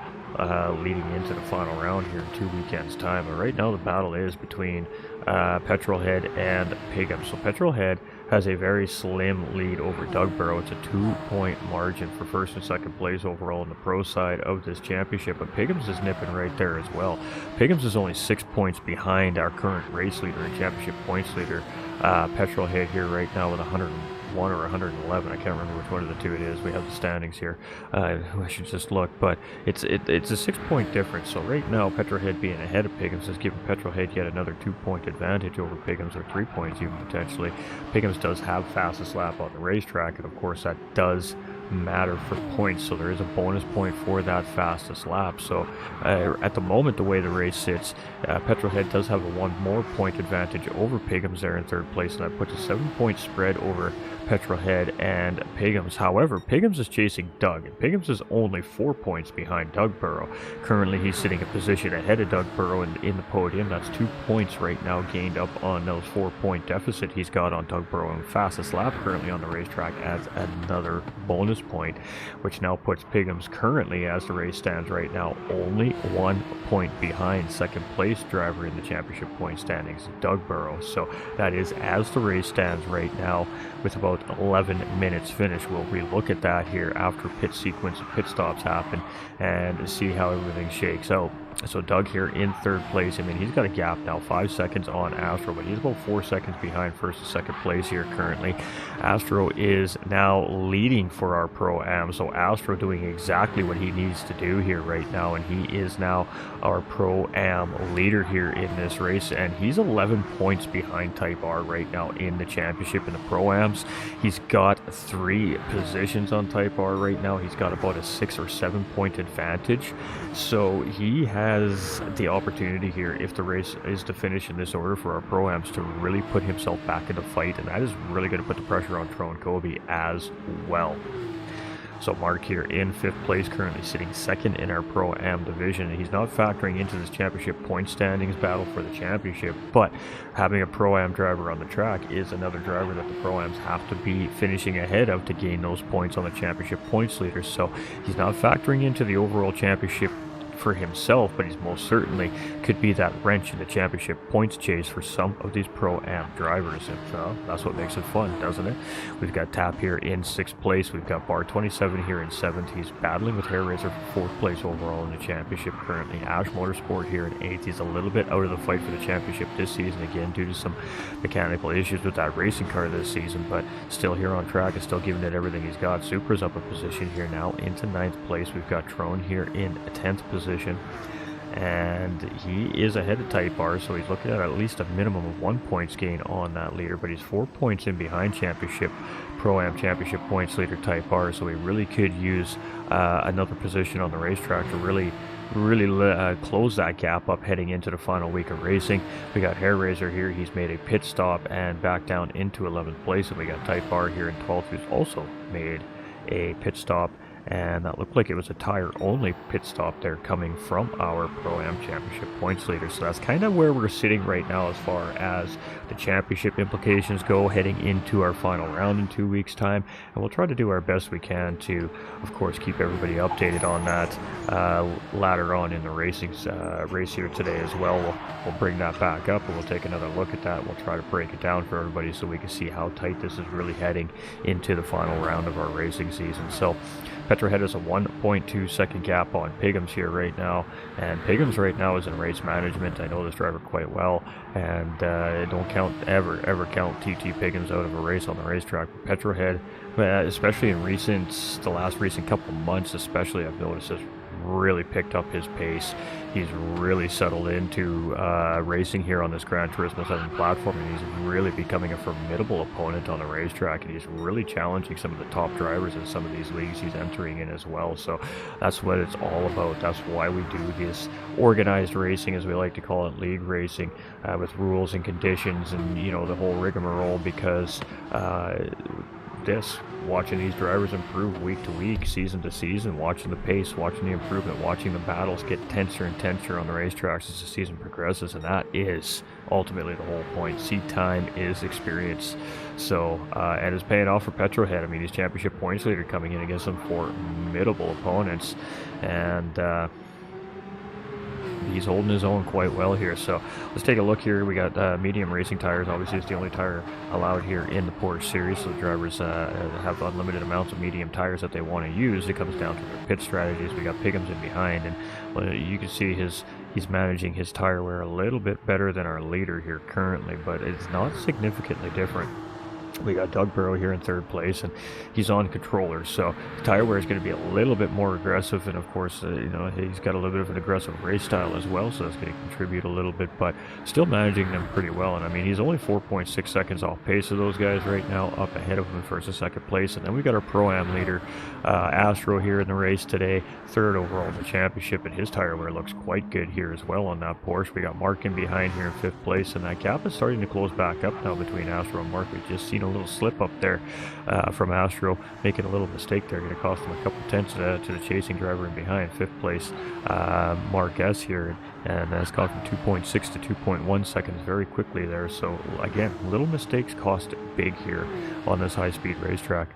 leading into the final round here in 2 weekends time. But right now the battle is between Petrolhead and Pigum. So Petrolhead has a very slim lead over Doug Burrow. It's a 2-point margin for 1st and 2nd place overall on the pro side of this championship, but Pigums is nipping right there as well. Pigums is only 6 points behind our current race leader and championship points leader, Petrolhead, here right now with 101 or 111. I can't remember which one of the two it is. We have the standings here. I should just look, but it's a 6-point difference. So right now, Petrolhead being ahead of Pigums has given Petrolhead yet another 2-point advantage over Pigums, or 3 points even potentially. Pigums does have fastest lap on the racetrack, and of course that does matter for points, so there is a bonus point for that fastest lap. So at the moment, the way the race sits, Petrolhead does have a 1 more point advantage over Pigums there in 3rd place, and that puts a 7-point spread over Petrolhead and Pigums. However, Pigums is chasing Doug, and Pigums is only 4 points behind Doug Burrow. Currently, he's sitting a position ahead of Doug Burrow in the podium. That's 2 points right now gained up on those 4-point deficit he's got on Doug Burrow, and fastest lap currently on the racetrack adds another bonus point, which now puts Pigums currently, as the race stands right now, only 1 point behind 2nd place driver in the championship point standings, Doug Burrow. So that is as the race stands right now, with about 11 minutes finished. We'll relook at that here after pit sequence and pit stops happen and see how everything shakes out. So Doug here in 3rd place. I mean, he's got a gap now, 5 seconds on Astro, but he's about 4 seconds behind 1st and 2nd place here currently. Astro is now leading for our Pro-Am, so Astro doing exactly what he needs to do here right now, and he is now our Pro-Am leader here in this race, and he's 11 points behind Type R right now in the championship in the Pro-Ams. He's got 3 positions on Type R right now. He's got about a 6 or 7 point advantage, so he has the opportunity here, if the race is to finish in this order, for our Pro-Ams to really put himself back in the fight, and that is really going to put the pressure on Trone Kobe as well. So Mark here in 5th place, currently sitting 2nd in our Pro-Am division, and he's not factoring into this championship point standings battle for the championship, but having a Pro-Am driver on the track is another driver that the Pro-Ams have to be finishing ahead of to gain those points on the championship points leaders. So he's not factoring into the overall championship for himself, but he's most certainly could be that wrench in the championship points chase for some of these Pro-Am drivers, and that's what makes it fun, doesn't it? We've got Tap here in 6th place. We've got Bar 27 here in 7th. He's battling with Hellraiser for 4th place overall in the championship currently. Ash Motorsport here in 8th. He's a little bit out of the fight for the championship this season, again due to some mechanical issues with that racing car this season, but still here on track and still giving it everything he's got. Supra's up a position here now into 9th place. We've got Trone here in 10th position, and he is ahead of Type R, so he's looking at least a minimum of 1 points gain on that leader, but he's 4 points in behind Pro-Am championship points leader Type R, so he really could use another position on the racetrack to really really close that gap up heading into the final week of racing. We got Hair Razor here. He's made a pit stop and back down into 11th place. And we got Type R here in 12th, who's also made a pit stop. And that looked like it was a tire-only pit stop there coming from our Pro-Am Championship points leader. So that's kind of where we're sitting right now as far as the championship implications go, heading into our final round in 2 weeks' time. And we'll try to do our best we can to, of course, keep everybody updated on that later on in the race here today as well. We'll bring that back up and we'll take another look at that. We'll try to break it down for everybody so we can see how tight this is really heading into the final round of our racing season. So Petrohead has a 1.2 second gap on Piggums here right now, and Piggums right now is in race management. I know this driver quite well, and don't ever count TT Piggums out of a race on the racetrack. Petrohead, especially in the last recent couple months especially, I've noticed has really picked up his pace. He's really settled into racing here on this Gran Turismo 7 platform, and he's really becoming a formidable opponent on the racetrack, and he's really challenging some of the top drivers in some of these leagues he's entering in as well. So that's what it's all about. That's why we do this organized racing, as we like to call it, league racing, with rules and conditions and, you know, the whole rigmarole, because watching these drivers improve week to week, season to season, watching the pace, watching the improvement, watching the battles get tenser and tenser on the racetracks as the season progresses, and that is ultimately the whole point. Seat time is experience. So, and it's paying off for Petrohead. I mean, he's championship points leader coming in against some formidable opponents, and he's holding his own quite well here. So let's take a look here. We got medium racing tires. Obviously, it's the only tire allowed here in the Porsche series, so the drivers have unlimited amounts of medium tires that they want to use. It comes down to their pit strategies. We got Piggums in behind, and you can see he's managing his tire wear a little bit better than our leader here currently, but it's not significantly different. We got Doug Burrow here in third place, and he's on controllers, so the tire wear is going to be a little bit more aggressive, and of course, you know, he's got a little bit of an aggressive race style as well, so that's going to contribute a little bit, but still managing them pretty well. And I mean, he's only 4.6 seconds off pace of those guys right now, up ahead of him in first and second place. And then we got our Pro-Am leader, Astro, here in the race today, third overall in the championship, and his tire wear looks quite good here as well on that Porsche. We got Mark in behind here in fifth place, and that gap is starting to close back up now between Astro and Mark. We've just seen a little slip up there from Astro, making a little mistake there, going to cost him a couple tenths to the chasing driver in behind, fifth place Mark S here, and that's gone from 2.6 to 2.1 seconds very quickly there. So again, little mistakes cost big here on this high-speed racetrack.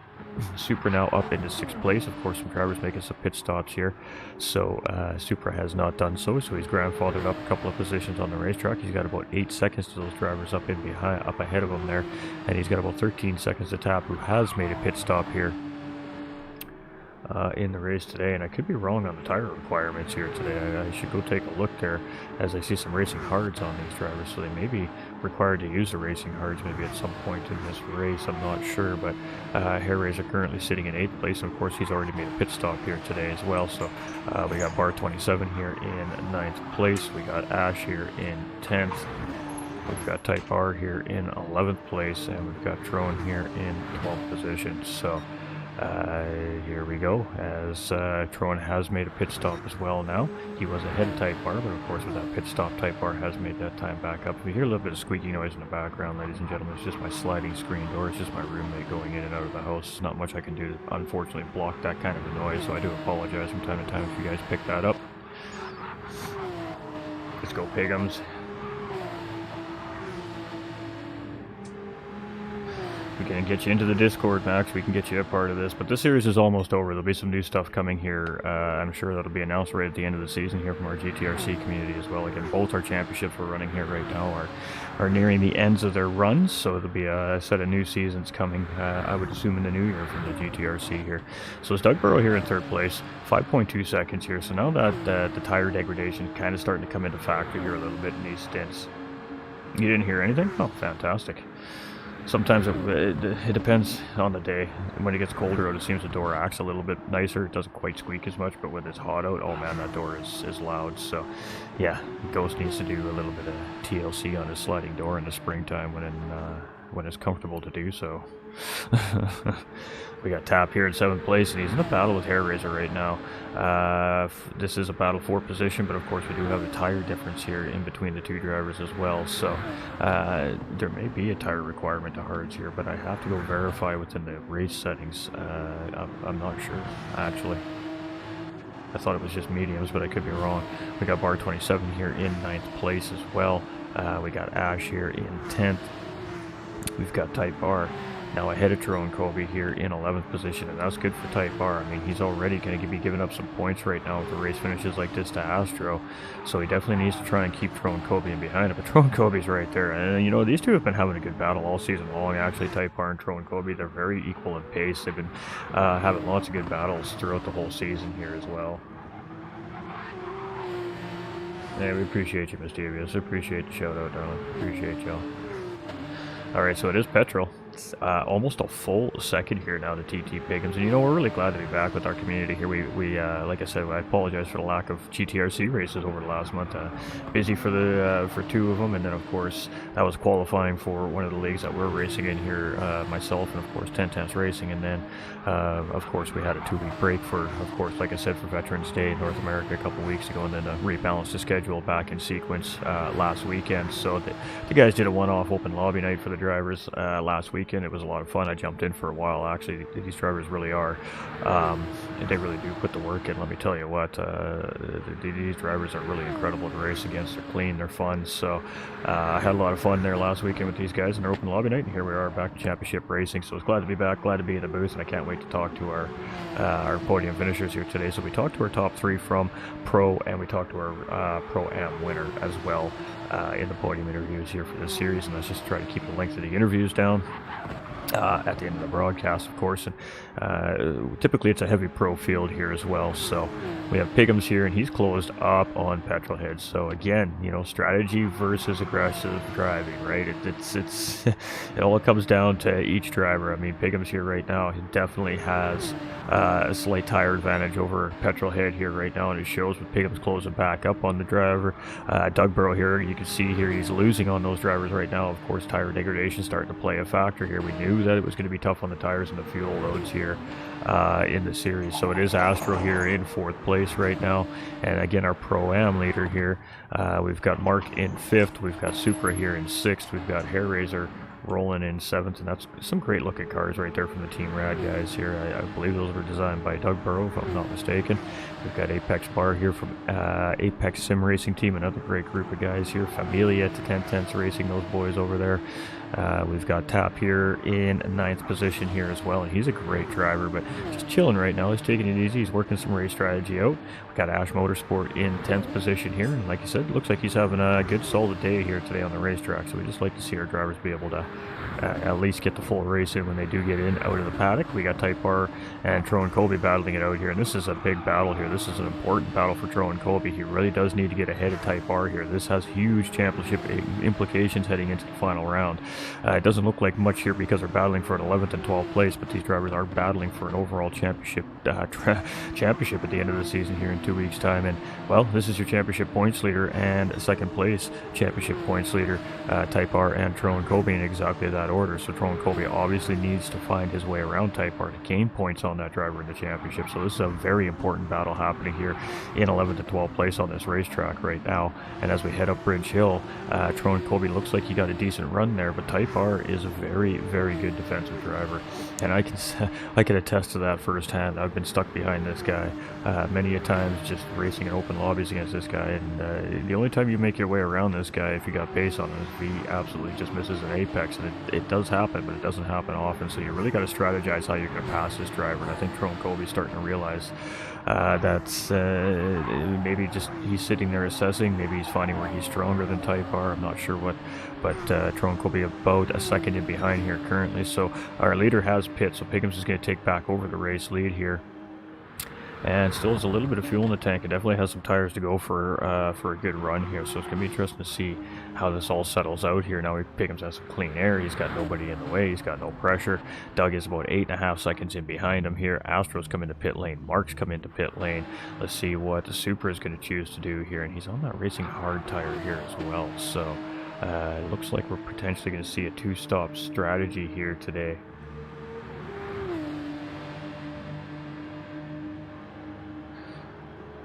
Supra now up into sixth place. Of course, some drivers making some pit stops here, so Supra has not done so he's grandfathered up a couple of positions on the racetrack. He's got about 8 seconds to those drivers up ahead of him there, and he's got about 13 seconds to Tap, who has made a pit stop here in the race today. And I could be wrong on the tire requirements here today. I should go take a look there, as I see some racing hards on these drivers, so they may be required to use the racing hards maybe at some point in this race. I'm not sure, but Hair Razor currently sitting in 8th place, and of course he's already made a pit stop here today as well. So we got Bar 27 here in 9th place. We got Ash here in 10th. We've got Type R here in 11th place, and we've got Drone here in 12th position. So here we go, as Tron has made a pit stop as well now. He was ahead of Type R, but of course with that pit stop, Type R has made that time back up. We hear a little bit of squeaky noise in the background, ladies and gentlemen. It's just my sliding screen door. It's just my roommate going in and out of the house. There's not much I can do to unfortunately block that kind of a noise, so I do apologize from time to time if you guys pick that up. Let's go Piggums. We can get you into the Discord, Max. We can get you a part of this. But this series is almost over. There'll be some new stuff coming here. I'm sure that'll be announced right at the end of the season here from our GTRC community as well. Again, both our championships we're running here right now are nearing the ends of their runs. So there'll be a set of new seasons coming, I would assume, in the new year from the GTRC here. So it's Doug Burrow here in third place, 5.2 seconds here. So now that the tire degradation kind of starting to come into factor here a little bit in these stints. You didn't hear anything? Oh, fantastic. Sometimes it depends on the day. When it gets colder out, it seems the door acts a little bit nicer. It doesn't quite squeak as much, but when it's hot out, oh man, that door is loud. So yeah, Ghost needs to do a little bit of TLC on his sliding door in the springtime when it's comfortable to do so. We got Tap here in 7th place, and he's in a battle with Hair Razor right now. This is a battle for position, but of course we do have a tire difference here in between the two drivers as well. So there may be a tire requirement to hards here, but I have to go verify within the race settings. I'm not sure, actually. I thought it was just mediums, but I could be wrong. We got Bar 27 here in 9th place as well. We got Ash here in 10th. We've got Type R now ahead of Tyrone Kobe here in 11th position, and that's good for Type R. I mean, he's already going to be giving up some points right now with the race finishes like this to Astro, so he definitely needs to try and keep Tyrone Kobe in behind him. But Tyrone Kobe's right there, and you know, these two have been having a good battle all season long. Actually, Type R and Tyrone Kobe, they're very equal in pace. They've been having lots of good battles throughout the whole season here as well. Yeah, we appreciate you, Miss Davies. Appreciate the shout out, darling. Appreciate y'all. Alright, so it is Petrol. Almost a full second here now to TT Piggins, and you know, we're really glad to be back with our community here. We like I said, I apologize for the lack of GTRC races over the last month. Busy for the for 2 of them, and then of course that was qualifying for one of the leagues that we're racing in here, myself and of course 10 Tenths Racing, and then of course we had a 2-week break for, of course, like I said, for Veterans Day in North America a couple weeks ago, and then rebalanced the schedule back in sequence last weekend. So the guys did a one-off open lobby night for the drivers last weekend. It was a lot of fun. I jumped in for a while. Actually, these drivers really are, they really do put the work in. Let me tell you what, these drivers are really incredible to race against. They're clean, they're fun. So I had a lot of fun there last weekend with these guys in their open lobby night, and here we are back to championship racing. So I was glad to be back, glad to be in the booth, and I can't wait to talk to our podium finishers here today. So we talked to our top 3 from Pro, and we talked to our Pro-Am winner as well in the podium interviews here for this series, and let's just try to keep the length of the interviews down at the end of the broadcast, of course. And typically it's a heavy pro field here as well. So we have Piggums here, and he's closed up on Petrolhead. So again, you know, strategy versus aggressive driving, right? It's it all comes down to each driver. I mean, Piggums here right now, he definitely has a slight tire advantage over Petrolhead here right now, and it shows with Piggums closing back up on the driver. Doug Burrow here, you can see here he's losing on those drivers right now. Of course, tire degradation starting to play a factor here. We knew that it was going to be tough on the tires and the fuel loads here in the series. So it is Astro here in 4th place right now, and again our Pro-Am leader here, we've got Mark in 5th, we've got Supra here in 6th, we've got Hair Razor rolling in 7th, and that's some great looking cars right there from the Team Rad guys here. I believe those were designed by Doug Burrow, if I'm not mistaken. We've got Apex Bar here from Apex Sim Racing Team, another great group of guys here. Familia to 10 Tenths Racing, those boys over there. We've got Tap here in 9th position here as well, and he's a great driver, but just chilling right now. He's taking it easy. He's working some race strategy out. We've got Ash Motorsport in 10th position here, and like you said, it looks like he's having a good solid day here today on the racetrack. So we just like to see our drivers be able to at least get the full race in when they do get in out of the paddock. We got Type R and Tyrone Kobe battling it out here, and this is a big battle here. This is an important battle for Tyrone Kobe. He really does need to get ahead of Type R here. This has huge championship implications heading into the final round. It doesn't look like much here because they're battling for an 11th and 12th place, but these drivers are battling for an overall championship championship at the end of the season here in 2 weeks' time. And well, this is your championship points leader and 2nd place championship points leader, Type R and Tyrone Kobe, in exactly that order. So Tyrone Kobe obviously needs to find his way around Type R to gain points on that driver in the championship. So this is a very important battle happening here in 11th and 12th place on this racetrack right now. And as we head up Bridge Hill, Tyrone Kobe looks like he got a decent run there, but Type R is a very, very good defensive driver, and I can attest to that firsthand. I've been stuck behind this guy many a times, just racing in open lobbies against this guy, and the only time you make your way around this guy, if you got pace on him, is if he absolutely just misses an apex, and it does happen, but it doesn't happen often. So you really got to strategize how you're going to pass this driver, and I think Tyrone Kobe's starting to realize that's maybe just he's sitting there assessing. Maybe he's finding where he's stronger than Type R. I'm not sure what, but Tyrone Kobe about a second in behind here currently. So our leader has pit, so Piggums is going to take back over the race lead here. And still has a little bit of fuel in the tank. It definitely has some tires to go for a good run here. So it's going to be interesting to see how this all settles out here. Now Piggums has some clean air. He's got nobody in the way. He's got no pressure. Doug is about 8.5 seconds in behind him here. Astro's come into pit lane. Mark's come into pit lane. Let's see what the Supra is going to choose to do here. And he's on that racing hard tire here as well. So it looks like we're potentially going to see a 2-stop strategy here today.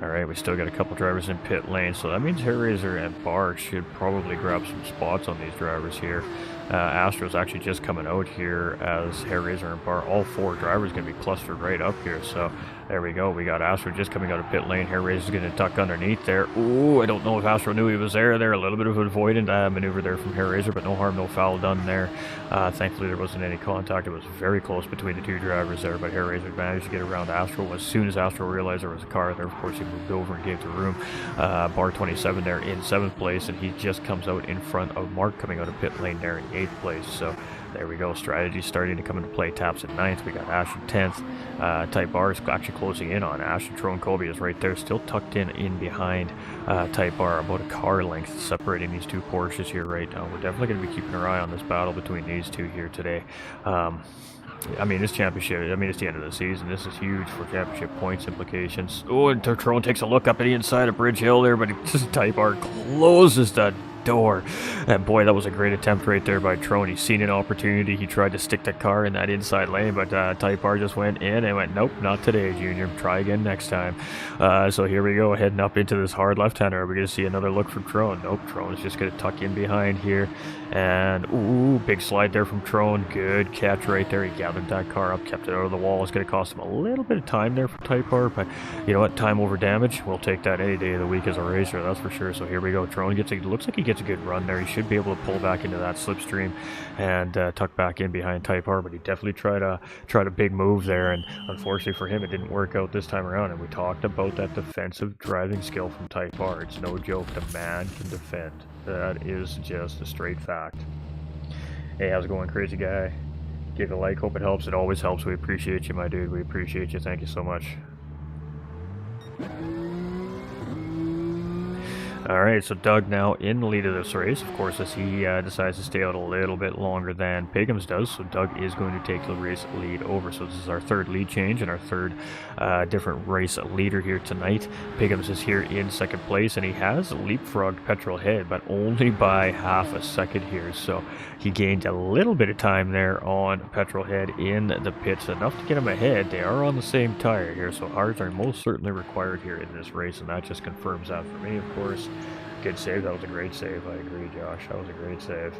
Alright, we still got a couple drivers in pit lane, so that means Hellraiser and Bar should probably grab some spots on these drivers here. Astro's actually just coming out here as Hellraiser and Bar. All 4 drivers going to be clustered right up here, so there we go. We got Astro just coming out of pit lane. Hellraiser's going to tuck underneath there. Ooh, I don't know if Astro knew he was there. A little bit of an avoidant maneuver there from Hellraiser, but no harm, no foul done there. Thankfully, there wasn't any contact. It was very close between the 2 drivers there, but Hellraiser managed to get around Astro. As soon as Astro realized there was a car there, of course, he moved over and gave the room. Bar 27 there in 7th place, and he just comes out in front of Mark coming out of pit lane there in 8th place. So there we go. Strategy starting to come into play. Taps at 9th. We got Ash in 10th. Type R is actually closing in on Ash. And Tron Kobe is right there, still tucked in behind Type R, about a car length separating these 2 Porsches here right now. We're definitely going to be keeping our eye on this battle between these 2 here today. I mean, this championship, it's the end of the season. This is huge for championship points implications. Oh, and Tron takes a look up at the inside of Bridge Hill there, but Type R closes the door. And boy, that was a great attempt right there by Tron. He's seen an opportunity. He tried to stick the car in that inside lane, but Type R just went in and went, nope, not today, Junior. Try again next time. So here we go, heading up into this hard left-hander. Are we going to see another look from Tron? Nope, Tron is just going to tuck in behind here. And, ooh, big slide there from Tron. Good catch right there. He gathered that car up, kept it out of the wall. It's going to cost him a little bit of time there for Type R, but you know what? Time over damage. We'll take that any day of the week as a racer, that's for sure. So here we go. Tron looks like he gets a good run there. He should be able to pull back into that slipstream and tuck back in behind Type R, but he definitely tried a big move there, and unfortunately for him, it didn't work out this time around. And we talked about that defensive driving skill from Type R. It's no joke. The man can defend. That is just a straight fact. Hey, how's it going, crazy guy? Give it a like, hope it helps. It always helps. We appreciate you, my dude. We appreciate you. Thank you so much. Alright, so Doug now in the lead of this race, of course, as he decides to stay out a little bit longer than Piggums does, so Doug is going to take the race lead over. So this is our 3rd lead change and our 3rd different race leader here tonight. Piggums is here in 2nd place, and he has leapfrogged Petrol Head, but only by half a second here, so he gained a little bit of time there on Petrol Head in the pits, enough to get him ahead. They are on the same tire here, so hards are most certainly required here in this race, and that just confirms that for me, of course. Good save. That was a great save. I agree, Josh. That was a great save.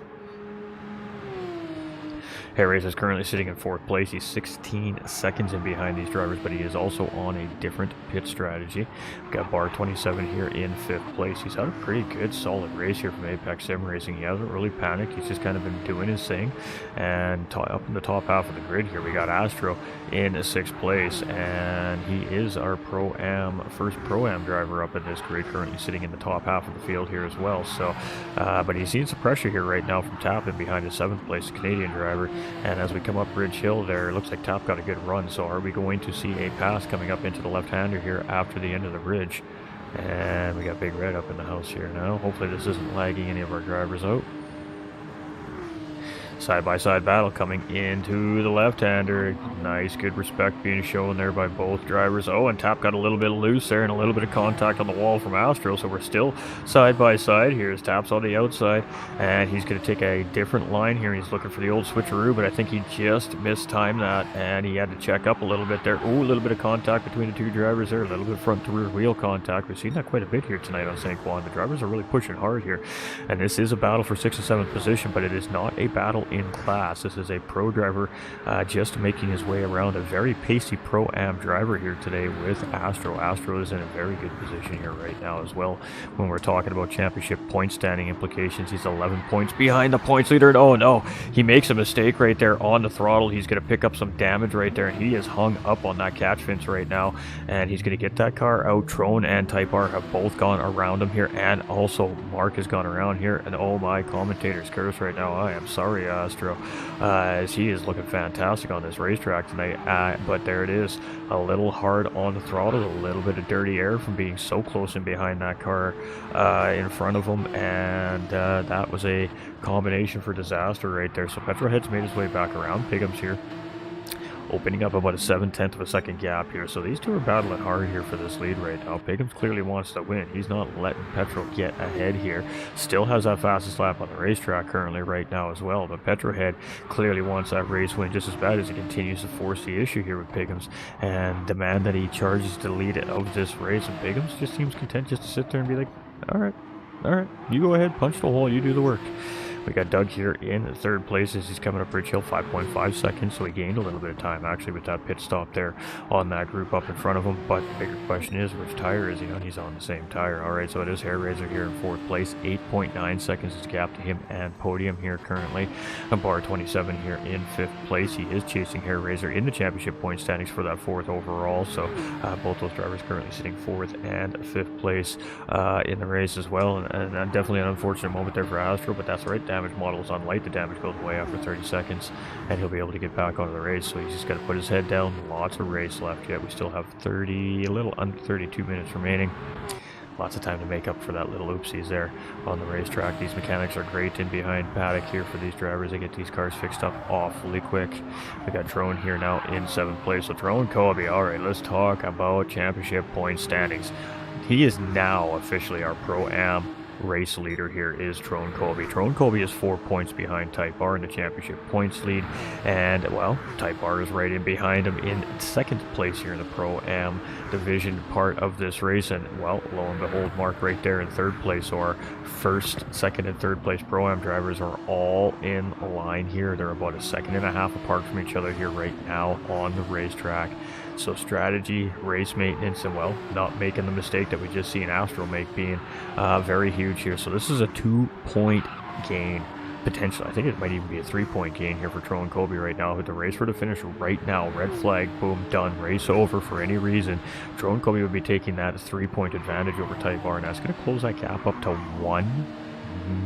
Harris is currently sitting in 4th place. He's 16 seconds in behind these drivers, but he is also on a different pit strategy. We've got Bar 27 here in 5th place. He's had a pretty good, solid race here from Apex Sim Racing. He hasn't really panicked. He's just kind of been doing his thing. And up in the top half of the grid here, we got Astro in 6th place, and he is our first Pro-Am driver up in this grid, currently sitting in the top half of the field here as well. So, but he's seeing some pressure here right now from Tappan behind his 7th place Canadian driver. And as we come up Bridge Hill there, it looks like Tap got a good run. So are we going to see a pass coming up into the left-hander here after the end of the bridge? And we got Big Red up in the house here now. Hopefully this isn't lagging any of our drivers out. Side-by-side battle coming into the left-hander. Nice, good respect being shown there by both drivers. Oh, and Tap got a little bit loose there and a little bit of contact on the wall from Astro, so we're still side-by-side. Here's Tap's on the outside, and he's going to take a different line here. He's looking for the old switcheroo, but I think he just mistimed that, and he had to check up a little bit there. Oh, a little bit of contact between the 2 drivers there, a little bit of front-to-rear wheel contact. We've seen that quite a bit here tonight on St. Juan. The drivers are really pushing hard here, and this is a battle for 6th and 7th position, but it is not a battle in class. This is a pro driver just making his way around, a very pacey Pro-Am driver here today with Astro. Astro is in a very good position here right now as well. When we're talking about championship point standing implications, he's 11 points behind the points leader, and oh no, he makes a mistake right there on the throttle. He's going to pick up some damage right there, and he is hung up on that catch fence right now, and he's going to get that car out. Tron and Type R have both gone around him here, and also Mark has gone around here, and oh my, commentator's curse right now. I am sorry, Astro, as he is looking fantastic on this racetrack tonight, but there it is, a little hard on the throttle, a little bit of dirty air from being so close in behind that car in front of him, and that was a combination for disaster right there. So Petrohead's made his way back around. Piggums here opening up about a 7/10 of a second gap here. So these two are battling hard here for this lead right now. Pickham's clearly wants to win. He's not letting Petro get ahead here. Still has that fastest lap on the racetrack currently right now as well. But Petrohead clearly wants that race win just as bad as he continues to force the issue here with Pickham's and demand that he charges the lead of this race. And Pickham's just seems content just to sit there and be like, all right, you go ahead, punch the hole, you do the work. We got Doug here in third place as he's coming up Bridge Hill, 5.5 seconds, so he gained a little bit of time actually with that pit stop there on that group up in front of him. But the bigger question is, which tire is he on? He's on the same tire. Alright, so it is Hair Razor here in fourth place, 8.9 seconds is gap to him and Podium here currently. And Bar 27 here in fifth place. He is chasing Hair Razor in the championship point standings for that fourth overall, so both those drivers currently sitting fourth and fifth place in the race as well. And definitely an unfortunate moment there for Astro, but that's right. Damage model is on light. The damage goes away after 30 seconds and he'll be able to get back onto the race, so he's just got to put his head down. Lots of race left yet. We still have a little under 32 minutes remaining. Lots of time to make up for that little oopsies there on the racetrack. These mechanics are great in behind paddock here for these drivers. They get these cars fixed up awfully quick. We got Drone here now in seventh place. So Drone Kobe, alright, let's talk about championship point standings. He is now officially our Pro-Am race leader here is Trone Colby. Trone Colby is 4 points behind Type R in the championship points lead, and well, Type R is right in behind him in second place here in the Pro-Am division part of this race, and well, lo and behold, Mark right there in third place. So our first, second, and third place Pro-Am drivers are all in line here. They're about a second and a half apart from each other here right now on the racetrack. So strategy, race maintenance, and well, not making the mistake that we just seen Astro make being very huge here. So this is a 2-point gain potentially. I think it might even be a 3-point gain here for Trone Colby right now. With the race were to finish right now, red flag, boom, done, race over for any reason, Trone Colby would be taking that 3-point advantage over Type R, and that's going to close that gap up to one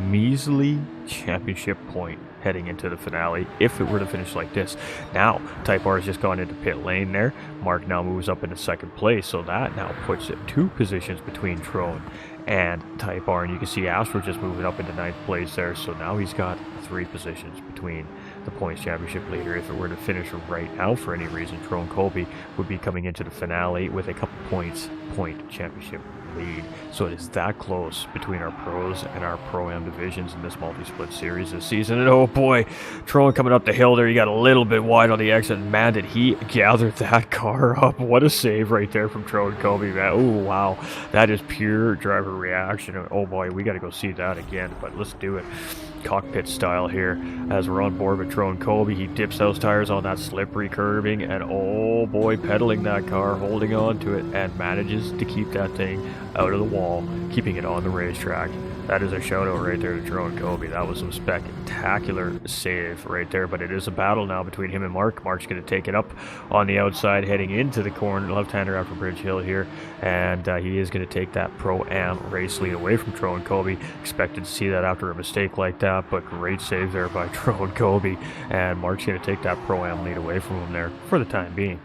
measly championship point heading into the finale if it were to finish like this. Now Type R has just gone into pit lane there. Mark now moves up into second place, so that now puts it 2 positions between Trone and Type R, and you can see Astro just moving up into 9th place there, so now he's got 3 positions between the points championship leader. If it were to finish right now for any reason, Trone Colby would be coming into the finale with a couple points point championship lead. So it is that close between our pros and our Pro-Am divisions in this multi-split series this season. And oh boy, Trone coming up the hill there, he got a little bit wide on the exit. Man, did he gather that car up. What a save right there from Trone Colby, man. Oh wow, that is pure driver reaction. Oh boy, we got to go see that again, but let's do it cockpit style here as we're on board with Trone Colby. He dips those tires on that slippery curbing, and oh boy, pedaling that car, holding on to it, and manages to keep that thing out of the wall, keeping it on the racetrack. That is a shout out right there to Trone Colby. That was some spectacular save right there, but it is a battle now between him and Mark. Mark's going to take it up on the outside heading into the corner, left-hander after Bridge Hill here, and he is going to take that Pro-Am race lead away from Trone Colby. Expected to see that after a mistake like that, but great save there by Trone Colby, and Mark's going to take that Pro-Am lead away from him there for the time being.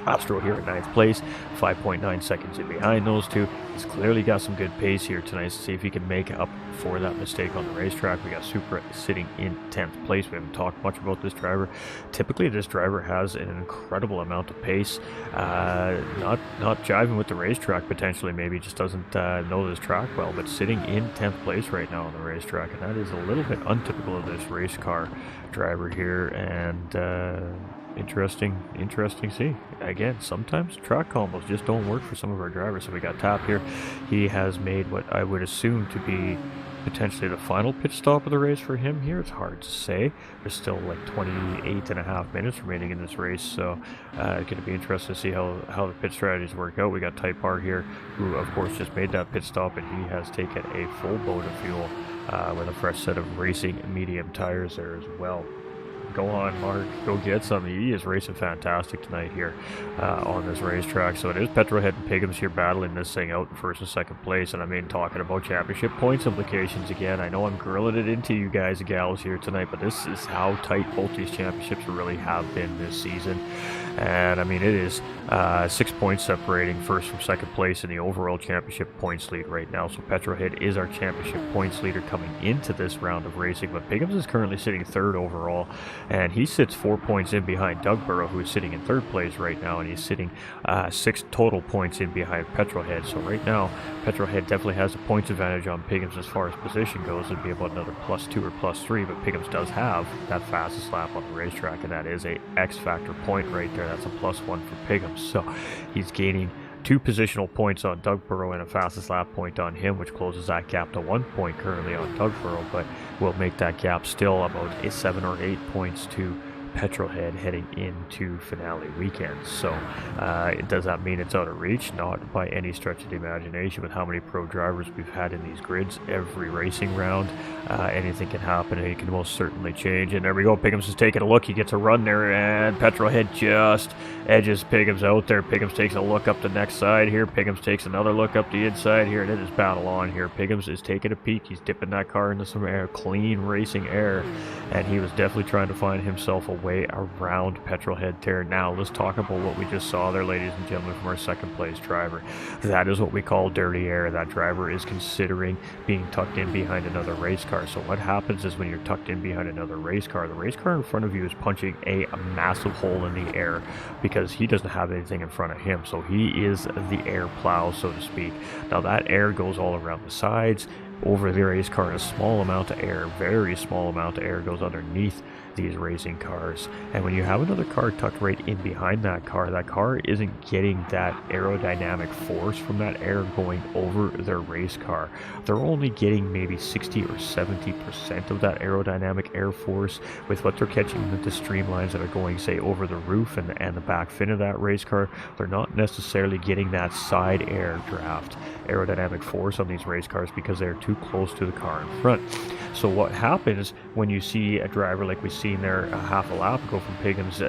Astro here at 9th place, 5.9 seconds in behind those two. He's clearly got some good pace here tonight to see if he can make up for that mistake on the racetrack. We got Supra sitting in 10th place. We haven't talked much about this driver. Typically this driver has an incredible amount of pace, not jiving with the racetrack potentially, maybe just doesn't know this track well, but sitting in 10th place right now on the racetrack, and that is a little bit untypical of this race car driver here, and interesting to see. Again, sometimes track combos just don't work for some of our drivers. So we got Tap here. He has made what I would assume to be potentially the final pit stop of the race for him here. It's hard to say. There's still like 28 and a half minutes remaining in this race, so it's going to be interesting to see how the pit strategies work out. We got Type R here, who of course just made that pit stop, and he has taken a full boat of fuel with a fresh set of racing medium tires there as well. Go on, Mark. Go get some. He is racing fantastic tonight here on this racetrack. So it is Petrohead and Piggums here battling this thing out in first and second place. And I mean, talking about championship points implications again. I know I'm grilling it into you guys and gals here tonight, but this is how tight both these championships really have been this season. And I mean, it is 6 points separating first from second place in the overall championship points lead right now. So Petrohead is our championship points leader coming into this round of racing, but Piggums is currently sitting third overall and he sits 4 points in behind Doug Burrow, who is sitting in 3rd place right now, and he's sitting 6 total points in behind Petrolhead. So right now, Petrolhead definitely has a points advantage on Piggums as far as position goes. It'd be about another +2 or +3, but Piggums does have that fastest lap on the racetrack, and that is a X factor point right there. That's a +1 for Piggums. So he's gaining 2 positional points on Doug Burrow and a fastest lap point on him, which closes that gap to 1 point currently on Doug Burrow, but will make that gap still about 7 or 8 points to Petrolhead heading into finale weekend. So does that mean it's out of reach? Not by any stretch of the imagination. With how many pro drivers we've had in these grids every racing round, anything can happen, and it can most certainly change. And there we go. Piggums is taking a look. He gets a run there, and Petrolhead just edges Piggums out there. Piggums takes a look up the next side here. Piggums takes another look up the inside here, and it is battle on here. Piggums is taking a peek. He's dipping that car into some air, clean racing air, and he was definitely trying to find himself a way around Petrolhead there. Now let's talk about what we just saw there, ladies and gentlemen, from our 2nd place driver. That is what we call dirty air. That driver is considering being tucked in behind another race car. So what happens is when you're tucked in behind another race car, the race car in front of you is punching a massive hole in the air because he doesn't have anything in front of him. So he is the air plow, so to speak. Now that air goes all around the sides, over the race car, and a small amount of air, very small amount of air, goes underneath these racing cars. And when you have another car tucked right in behind that car isn't getting that aerodynamic force from that air going over their race car. They're only getting maybe 60 or 70% of that aerodynamic air force with what they're catching with the streamlines that are going, say, over the roof and the back fin of that race car. They're not necessarily getting that side air draft aerodynamic force on these race cars because they're too close to the car in front. So what happens when you see a driver like we seen there a half a lap ago from Piggums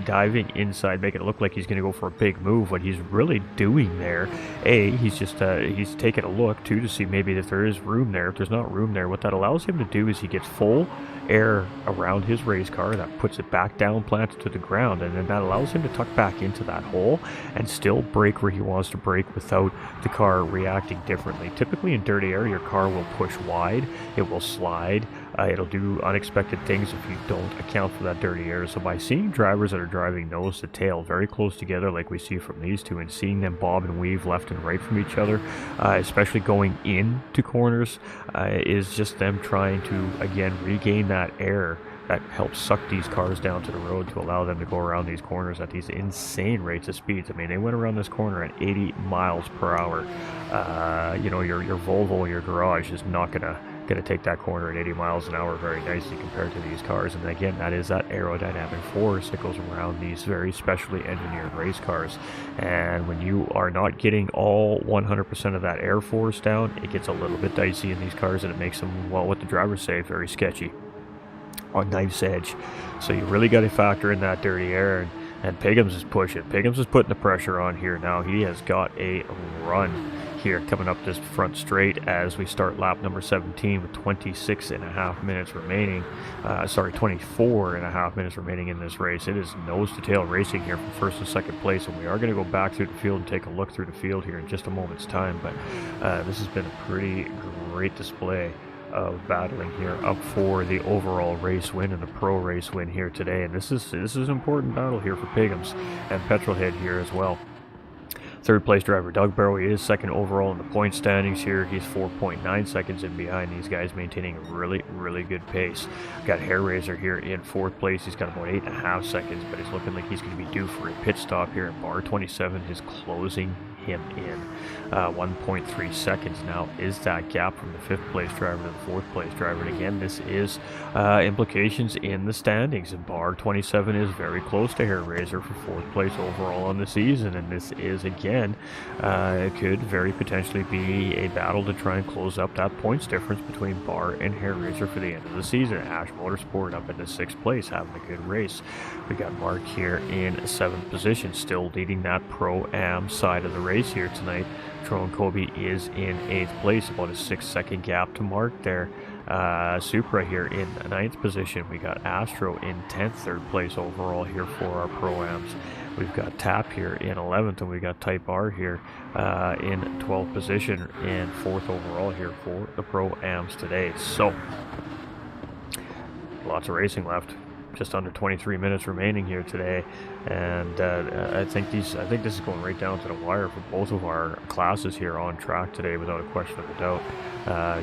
diving inside, making it look like he's going to go for a big move? What he's really doing there, he's taking a look too to see maybe if there is room there. If there's not room there, what that allows him to do is he gets full air around his race car, that puts it back down, planted to the ground, and then that allows him to tuck back into that hole and still brake where he wants to brake without the car reacting differently. Typically in dirty air, your car will push wide, it will slide, it'll do unexpected things if you don't account for that dirty air. So by seeing drivers that are driving nose to tail very close together like we see from these two, and seeing them bob and weave left and right from each other, especially going into corners, is just them trying to again regain that air that helps suck these cars down to the road to allow them to go around these corners at these insane rates of speeds. I mean, they went around this corner at 80 miles per hour. Your Volvo in your garage is not gonna take that corner at 80 miles an hour very nicely compared to these cars. And again, that is that aerodynamic force that goes around these very specially engineered race cars. And when you are not getting all 100% of that air force down, it gets a little bit dicey in these cars, and it makes them, well, what the drivers say, very sketchy, on knife's edge. So you really got to factor in that dirty air, and Piggums is pushing. Piggums is putting the pressure on here now. He has got a run here coming up this front straight as we start lap number 17 with 26.5 minutes remaining. 24.5 minutes remaining in this race. It is nose to tail racing here from 1st and 2nd place, and we are going to go back through the field and take a look through the field here in just a moment's time. But this has been a pretty great display of battling here up for the overall race win and the pro race win here today. And this is an important battle here for Piggums and Petrolhead here as well. 3rd place driver Doug Burrow, he is 2nd overall in the point standings here. He's 4.9 seconds in behind these guys, maintaining a really, really good pace. Got Hair Razor here in 4th place. He's got about 8.5 seconds, but he's looking like he's going to be due for a pit stop here. Bar 27 is closing him in. 1.3 seconds now is that gap from the 5th place driver to the 4th place driver. And again, this is implications in the standings, and Bar 27 is very close to Hair Razor for 4th place overall on the season. And this is again, it could very potentially be a battle to try and close up that points difference between Bar and Hair Razor for the end of the season. Ash Motorsport up into 6th place, having a good race. We got Mark here in 7th position, still leading that Pro-Am side of the race here tonight. Tron Kobe is in 8th place, about a 6-second gap to Mark there. Supra here in 9th position. We got Astro in 10th, 3rd place overall here for our Pro-Ams. We've got Tap here in 11th, and we got Type R here in 12th position and 4th overall here for the Pro-Ams today. So, lots of racing left. just under 23 minutes remaining here today, and I think this is going right down to the wire for both of our classes here on track today, without a question of a doubt.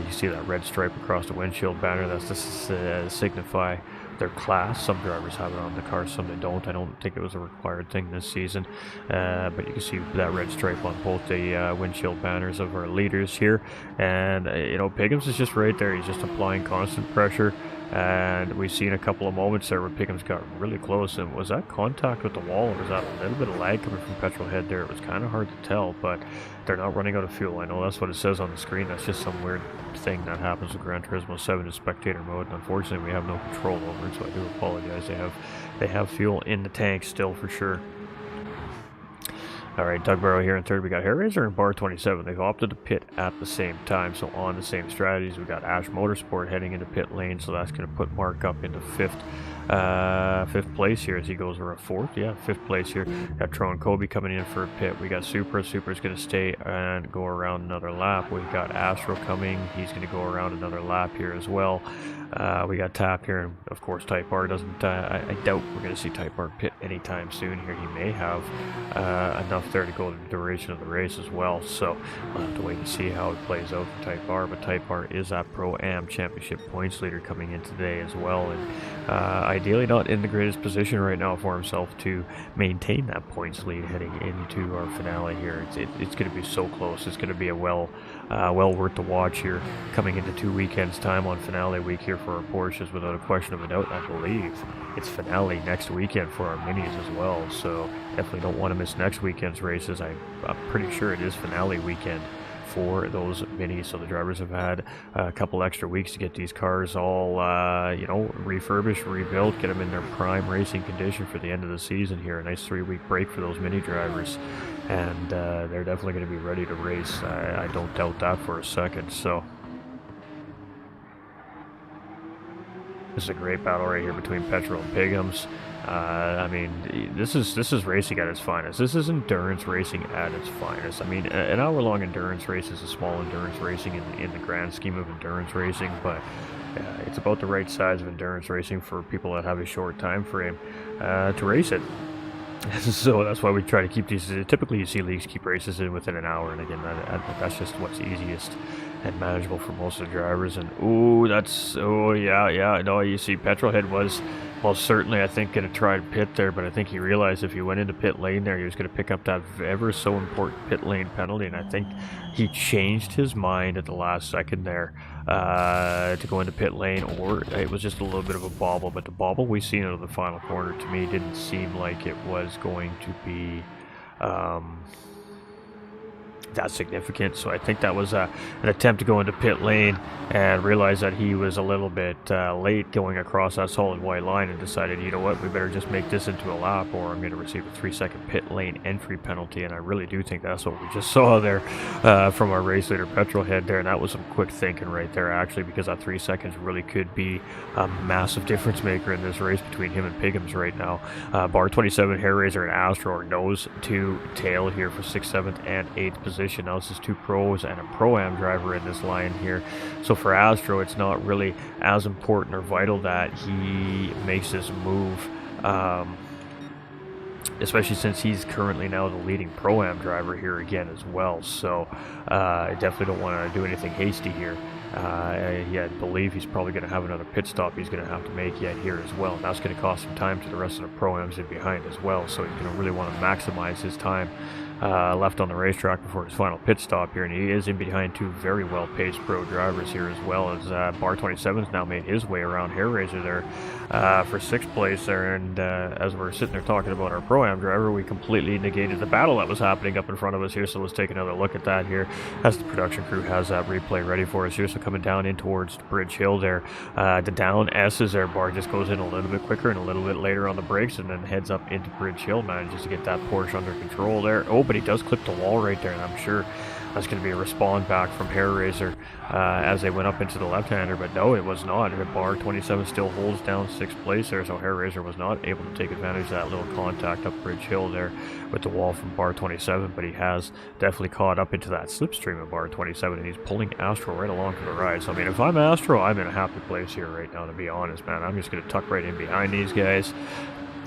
You see that red stripe across the windshield banner. That's to signify their class. Some drivers have it on the car, some they don't. I don't think it was a required thing this season, but you can see that red stripe on both the windshield banners of our leaders here. And Piggums is just right there. He's just applying constant pressure, and we've seen a couple of moments there where Piggums got really close. And was that contact with the wall, or was that a little bit of lag coming from petrol head there? It was kind of hard to tell, but they're not running out of fuel. I know that's what it says on the screen. That's just some weird thing that happens with Gran Turismo 7 in spectator mode, and unfortunately we have no control over it, so I do apologize. They have fuel in the tank still for sure. Alright, Doug Barrow here in third. We got Hairraiser and Bar 27. They've opted to pit at the same time, so on the same strategies. We got Ash Motorsport heading into pit lane, so that's going to put Mark up into fifth place here as he goes for a fourth. Yeah, fifth place here. Got Tro and Kobe coming in for a pit. We got Supra. Supra's going to stay and go around another lap. We got Astro coming. He's going to go around another lap here as well. We got Tap here, and of course Type R doesn't, I doubt we're going to see Type R pit anytime soon here. He may have enough there to go the duration of the race as well, so we'll have to wait and see how it plays out for Type R. But Type R is that Pro-Am Championship points leader coming in today as well, and ideally not in the greatest position right now for himself to maintain that points lead heading into our finale here. It's going to be so close. It's going to be a well worth the watch here coming into 2 weekends time on finale week here for our Porsches, without a question of a doubt. I believe it's finale next weekend for our minis as well, so definitely don't want to miss next weekend's races. I'm pretty sure it is finale weekend for those minis, so the drivers have had a couple extra weeks to get these cars all refurbished, rebuilt, get them in their prime racing condition for the end of the season here. A nice 3-week break for those mini drivers, and they're definitely going to be ready to race. I don't doubt that for a second. So this is a great battle right here between Petrol and Piggums. I mean, this is racing at its finest. This is endurance racing at its finest. I mean, an hour-long endurance race is a small endurance racing in the grand scheme of endurance racing, but it's about the right size of endurance racing for people that have a short time frame to race it. So that's why we try to keep these. Typically, you see leagues keep races in within an hour, and again, that's just what's easiest and manageable for most of the drivers. And no, you see, Petrolhead was certainly, I think, going to try to pit there, but I think he realized if he went into pit lane there, he was going to pick up that ever so important pit lane penalty, and I think he changed his mind at the last second there to go into pit lane, or it was just a little bit of a bobble. But the bobble we seen out of the final corner, to me, didn't seem like it was going to be that significant. So I think that was an attempt to go into pit lane and realized that he was a little bit late going across that solid white line, and decided, you know what, we better just make this into a lap, or I'm going to receive a 3-second pit lane entry penalty. And I really do think that's what we just saw there from our race leader Petrolhead there, and that was some quick thinking right there, actually, because that 3 seconds really could be a massive difference maker in this race between him and Piggums right now. Bar 27, Hairraiser, and Astro are nose to tail here for 6th, 7th, and 8th position. Now this is 2 pros and a Pro-Am driver in this line here. So for Astro, it's not really as important or vital that he makes this move, especially since he's currently now the leading Pro-Am driver here again as well. So I definitely don't want to do anything hasty here. I believe he's probably going to have another pit stop he's going to have to make yet here as well, and that's going to cost some time to the rest of the Pro-Ams in behind as well. So he's going to really want to maximize his time left on the racetrack before his final pit stop here, and he is in behind 2 very well-paced pro drivers here, as well as Bar 27's now made his way around Hairraiser there for 6th place there. And as we're sitting there talking about our Pro-Am driver, we completely negated the battle that was happening up in front of us here, so let's take another look at that here as the production crew has that replay ready for us here. So coming down in towards Bridge Hill there, the down S's there, Bar just goes in a little bit quicker and a little bit later on the brakes, and then heads up into Bridge Hill, manages to get that Porsche under control there. Oh, but he does clip the wall right there, and I'm sure That's going to be a respawn back from Hair Razor as they went up into the left-hander, but no, it was not. Bar 27 still holds down 6th place there, so Hair Razor was not able to take advantage of that little contact up Bridge Hill there with the wall from Bar 27, but he has definitely caught up into that slipstream of Bar 27, and he's pulling Astro right along for the ride. So, I mean, if I'm Astro, I'm in a happy place here right now, to be honest, man. I'm just going to tuck right in behind these guys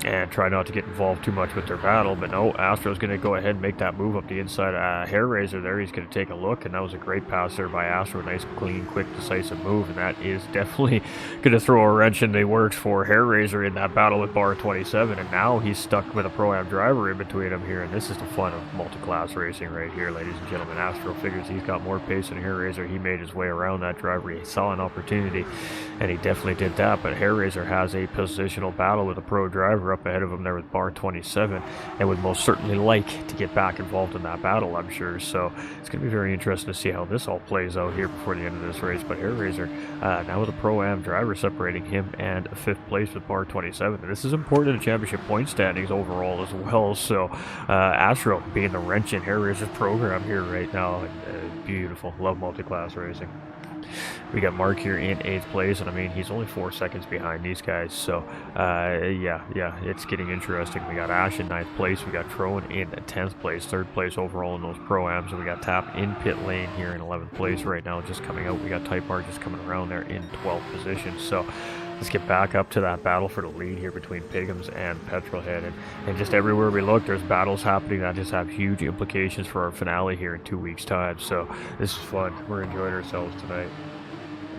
and try not to get involved too much with their battle. But no, Astro's going to go ahead and make that move up the inside. Hair Razor there, he's going to take a look, and that was a great pass there by Astro. Nice, clean, quick, decisive move, and that is definitely going to throw a wrench in the works for Hair Razor in that battle with Bar 27, and now he's stuck with a Pro-Am driver in between him here, and this is the fun of multi-class racing right here, ladies and gentlemen. Astro figures he's got more pace than Hair Razor. He made his way around that driver. He saw an opportunity, and he definitely did that, but Hair Razor has a positional battle with a pro driver up ahead of him there with Bar 27, and would most certainly like to get back involved in that battle, I'm sure. So it's going to be very interesting to see how this all plays out here before the end of this race. But Hair Razor now with a Pro-Am driver separating him and 5th place with Bar 27. And this is important in the championship point standings overall as well. So Astro being the wrench in Hair Razor's program here right now. Beautiful. Love multi-class racing. We got Mark here in 8th place, and I mean, he's only 4 seconds behind these guys, so yeah, it's getting interesting. We got Ash in 9th place, we got Trone in 10th place, 3rd place overall in those Pro-Ams, and we got Tap in pit lane here in 11th place right now, just coming out. We got Type R just coming around there in 12th position, so let's get back up to that battle for the lead here between Pigums and Petrolhead, and just everywhere we look, there's battles happening that just have huge implications for our finale here in 2 weeks' time, so this is fun. We're enjoying ourselves tonight.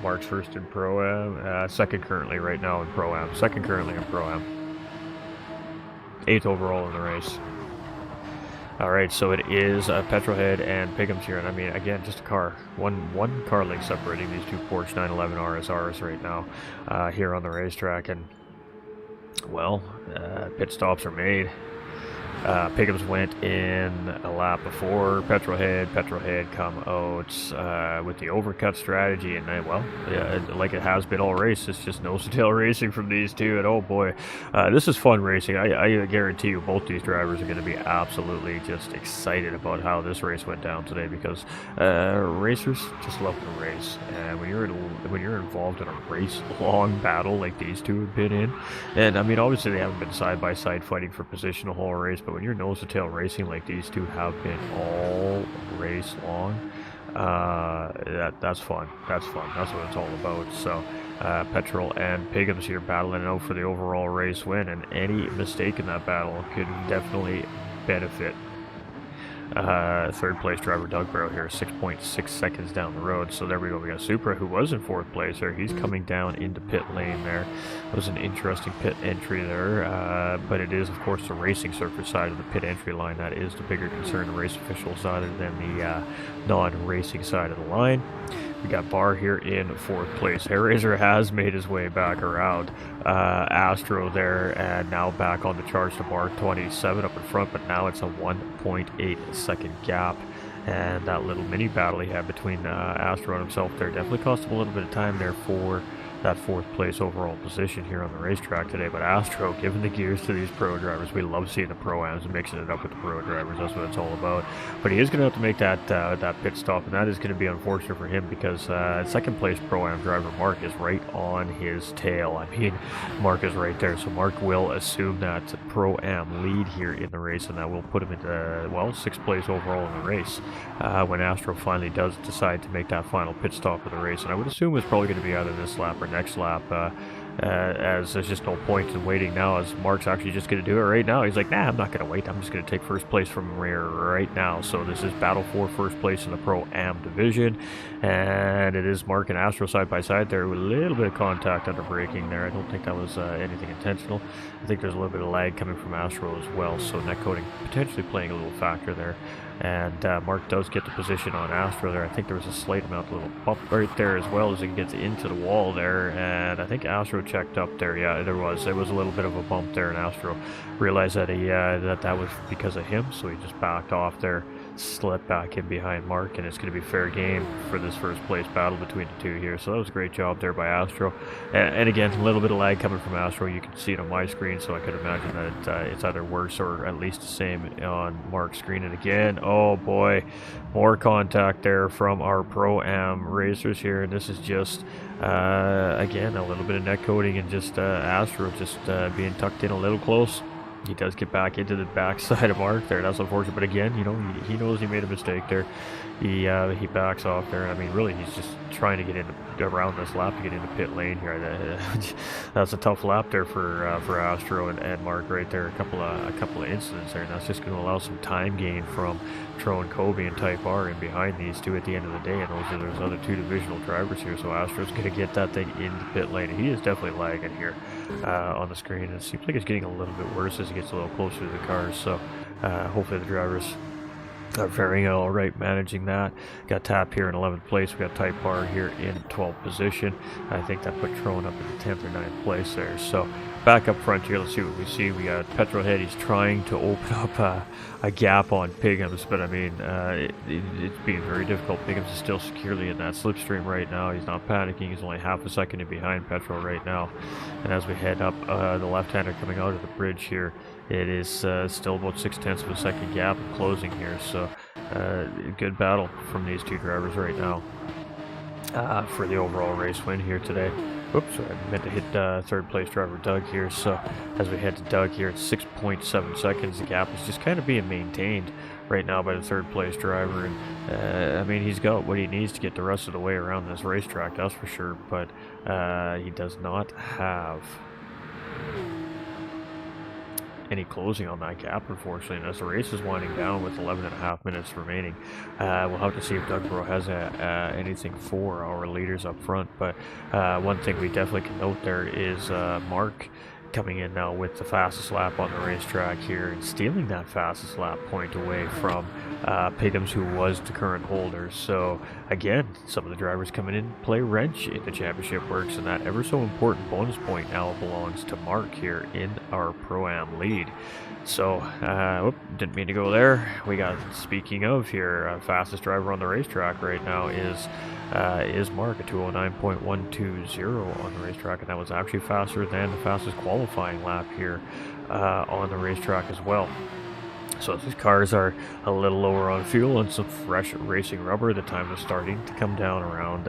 Mark's first in Pro-Am, second currently right now in Pro-Am, second currently in Pro-Am, 8th overall in the race. Alright, so it is Petrolhead and Pigums here, and I mean, again, just a car, one car length separating these two Porsche 911 RSRs right now here on the racetrack, and well, pit stops are made. Pigums went in a lap before Petrolhead come out with the overcut strategy, and well, yeah, like it has been all race, it's just nose to tail racing from these two, and oh boy, this is fun racing. I guarantee you both these drivers are going to be absolutely just excited about how this race went down today, because racers just love to race, and when you're involved in a race-long battle like these two have been in, and I mean, obviously they haven't been side-by-side fighting for position the whole race, but when you're nose to tail racing like these two have been all race long, that's fun. That's what it's all about. So Petrol and Pigums here battling it out for the overall race win, and any mistake in that battle could definitely benefit 3rd place driver Doug Barrow here, 6.6 seconds down the road. So there we go. We got Supra, who was in 4th place there. He's coming down into pit lane there. It was an interesting pit entry there, but it is, of course, the racing surface side of the pit entry line that is the bigger concern to race officials other than the non-racing side of the line. We got Barr here in 4th place. Hair Razor has made his way back around Astro there, and now back on the charge to Bar 27 up in front, but now it's a 1.8 second gap. And that little mini battle he had between Astro and himself there definitely cost him a little bit of time there for that 4th place overall position here on the racetrack today. But Astro giving the gears to these pro drivers. We love seeing the Pro-Ams and mixing it up with the pro drivers. That's what it's all about. But he is going to have to make that pit stop, and that is going to be unfortunate for him, because 2nd place Pro-Am driver Mark is right on his tail. I mean, Mark is right there, so Mark will assume that Pro-Am lead here in the race, and that will put him into, well, 6th place overall in the race when Astro finally does decide to make that final pit stop of the race. And I would assume it's probably going to be either this lap or next lap, as there's just no point in waiting now, as Mark's actually just going to do it right now. He's like, nah, I'm not going to wait. I'm just going to take 1st place from rear right now. So this is battle for 1st place in the Pro-Am division, and it is Mark and Astro side by side there with a little bit of contact under braking there. I don't think that was anything intentional. I think there's a little bit of lag coming from Astro as well, so net coating potentially playing a little factor there. And Mark does get the position on Astro there. I think there was a slight amount, a little bump right there as well as he gets into the wall there. And I think Astro checked up there. Yeah, there was. It was a little bit of a bump there, and Astro realized that that was because of him, so he just backed off there, slip back in behind Mark, and it's going to be fair game for this first place battle between the two here. So that was a great job there by Astro. And again, a little bit of lag coming from Astro. You can see it on my screen, so I could imagine that it's either worse or at least the same on Mark's screen. And again, oh boy, more contact there from our Pro-Am racers here. And this is just, again, a little bit of net coding and just Astro just being tucked in a little close. He does get back into the backside of Mark there. That's unfortunate, but again, you know, he knows he made a mistake there. He backs off there. I mean, really, he's just trying to get around this lap to get into pit lane here. That's a tough lap there for Astro and Mark right there. A couple of incidents there, and that's just going to allow some time gain from Tro and Kobe and Type R in behind these two at the end of the day. And there's other two divisional drivers here, so Astro's going to get that thing into pit lane. He is definitely lagging here on the screen. It seems like it's getting a little bit worse as he gets a little closer to the cars. So hopefully the drivers are faring all right managing that. Got Tap here in 11th place. We got Type R here in 12th position. I think that put Trone up in the 10th or 9th place there. So back up front here, let's see what we see. We got Petrolhead. He's trying to open up a gap on Piggums, but I mean, it's being very difficult. Piggums is still securely in that slipstream right now. He's not panicking. He's only half a second in behind Petrol right now. And as we head up the left-hander coming out of the bridge here, it is still about 0.6 of a second gap closing here. So good battle from these two drivers right now for the overall race win here today. Oops, sorry, I meant to hit third place driver Doug here. So as we head to Doug here, it's 6.7 seconds. The gap is just kind of being maintained right now by the third place driver. And I mean, he's got what he needs to get the rest of the way around this racetrack, that's for sure. But he does not have any closing on that gap, unfortunately, and as the race is winding down with 11.5 minutes remaining, we'll have to see if Doug Bro has anything for our leaders up front. But one thing we definitely can note there is Mark coming in now with the fastest lap on the racetrack here and stealing that fastest lap point away from Piggums, who was the current holder. So again, some of the drivers coming in play wrench in the championship works, and that ever so important bonus point now belongs to Mark here in our Pro-Am lead. So, didn't mean to go there. We got, speaking of here, fastest driver on the racetrack right now is Mark at 209.120 on the racetrack, and that was actually faster than the fastest qualifying lap here on the racetrack as well. So these cars are a little lower on fuel and some fresh racing rubber. The time is starting to come down around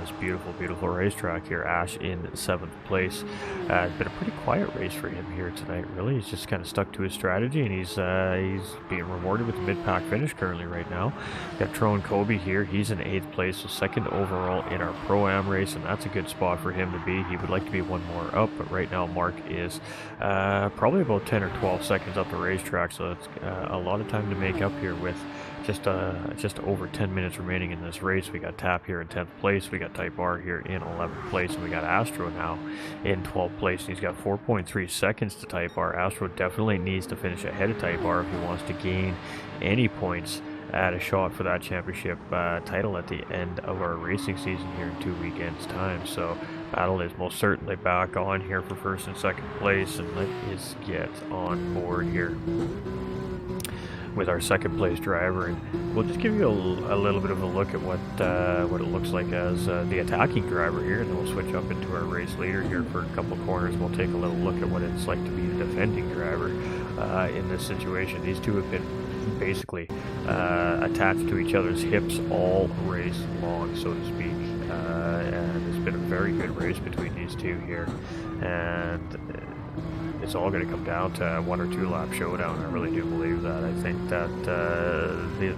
this beautiful racetrack here. Ash in 7th place. It's been a pretty quiet race for him here tonight, really. He's just kind of stuck to his strategy, and he's being rewarded with the mid-pack finish currently right now. Got Tron Kobe here. He's in 8th place, so 2nd overall in our Pro-Am race, and that's a good spot for him to be. He would like to be one more up, but right now Mark is probably about 10 or 12 seconds up the racetrack, so it's a lot of time to make up here with just over 10 minutes remaining in this race. We got Tap here in 10th place. We got Type R here in 11th place, and we got Astro now in 12th place. And he's got 4.3 seconds to Type R. Astro definitely needs to finish ahead of Type R if he wants to gain any points at a shot for that championship title at the end of our racing season here in 2 weekends time. So battle is most certainly back on here for 1st and 2nd place, and let us get on board here with our 2nd place driver, and we'll just give you a little bit of a look at what it looks like as the attacking driver here, and then we'll switch up into our race leader here for a couple corners. We'll take a little look at what it's like to be the defending driver in this situation. These two have been basically attached to each other's hips all race long, so to speak, and it's been a very good race between these two here, and it's all going to come down to 1 or 2 lap showdown. I really do believe that. I think that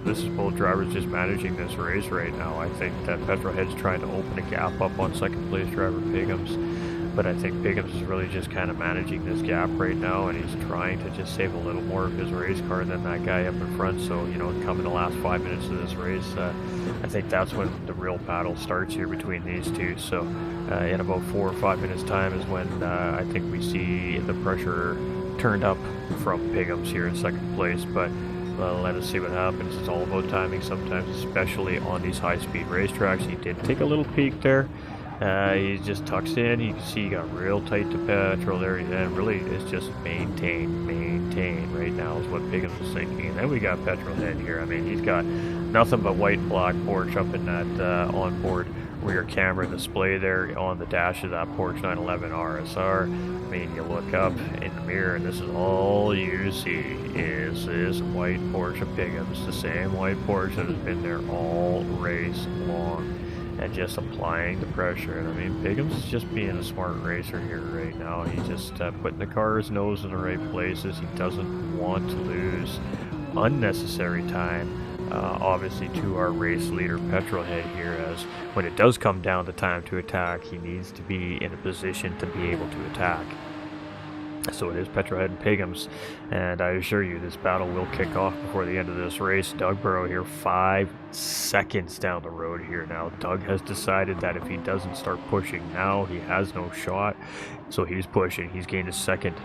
this is both drivers just managing this race right now. I think that Petrolhead's trying to open a gap up on 2nd place driver Piggums, but I think Piggums is really just kind of managing this gap right now, and he's trying to just save a little more of his race car than that guy up in front. So, you know, come in the last 5 minutes of this race, I think that's when the real battle starts here between these two. So in about 4 or 5 minutes time is when I think we see the pressure turned up from Piggums here in 2nd place. But let us see what happens. It's all about timing sometimes, especially on these high-speed racetracks. He did take a little peek there He just tucks in. You can see he got real tight to petrol there, and really it's just maintain. Right now is what Piggins is thinking. And then we got Petrolhead here. I mean, he's got nothing but white and black Porsche up in that onboard rear camera display there on the dash of that Porsche 911 RSR. I mean, you look up in the mirror, and this is all you see is this white Porsche Piggins, the same white Porsche that has been there all race long, and just applying the pressure. And I mean, Piggins is just being a smart racer here right now. He's just putting the car's nose in the right places. He doesn't want to lose unnecessary time. Obviously to our race leader Petrolhead here, as when it does come down to time to attack, he needs to be in a position to be able to attack. So it is Petrolhead and Piggins, and I assure you this battle will kick off before the end of this race. Doug Burrow here 5 seconds down the road here now. Doug has decided that if he doesn't start pushing now, he has no shot. So he's pushing. He's gained a second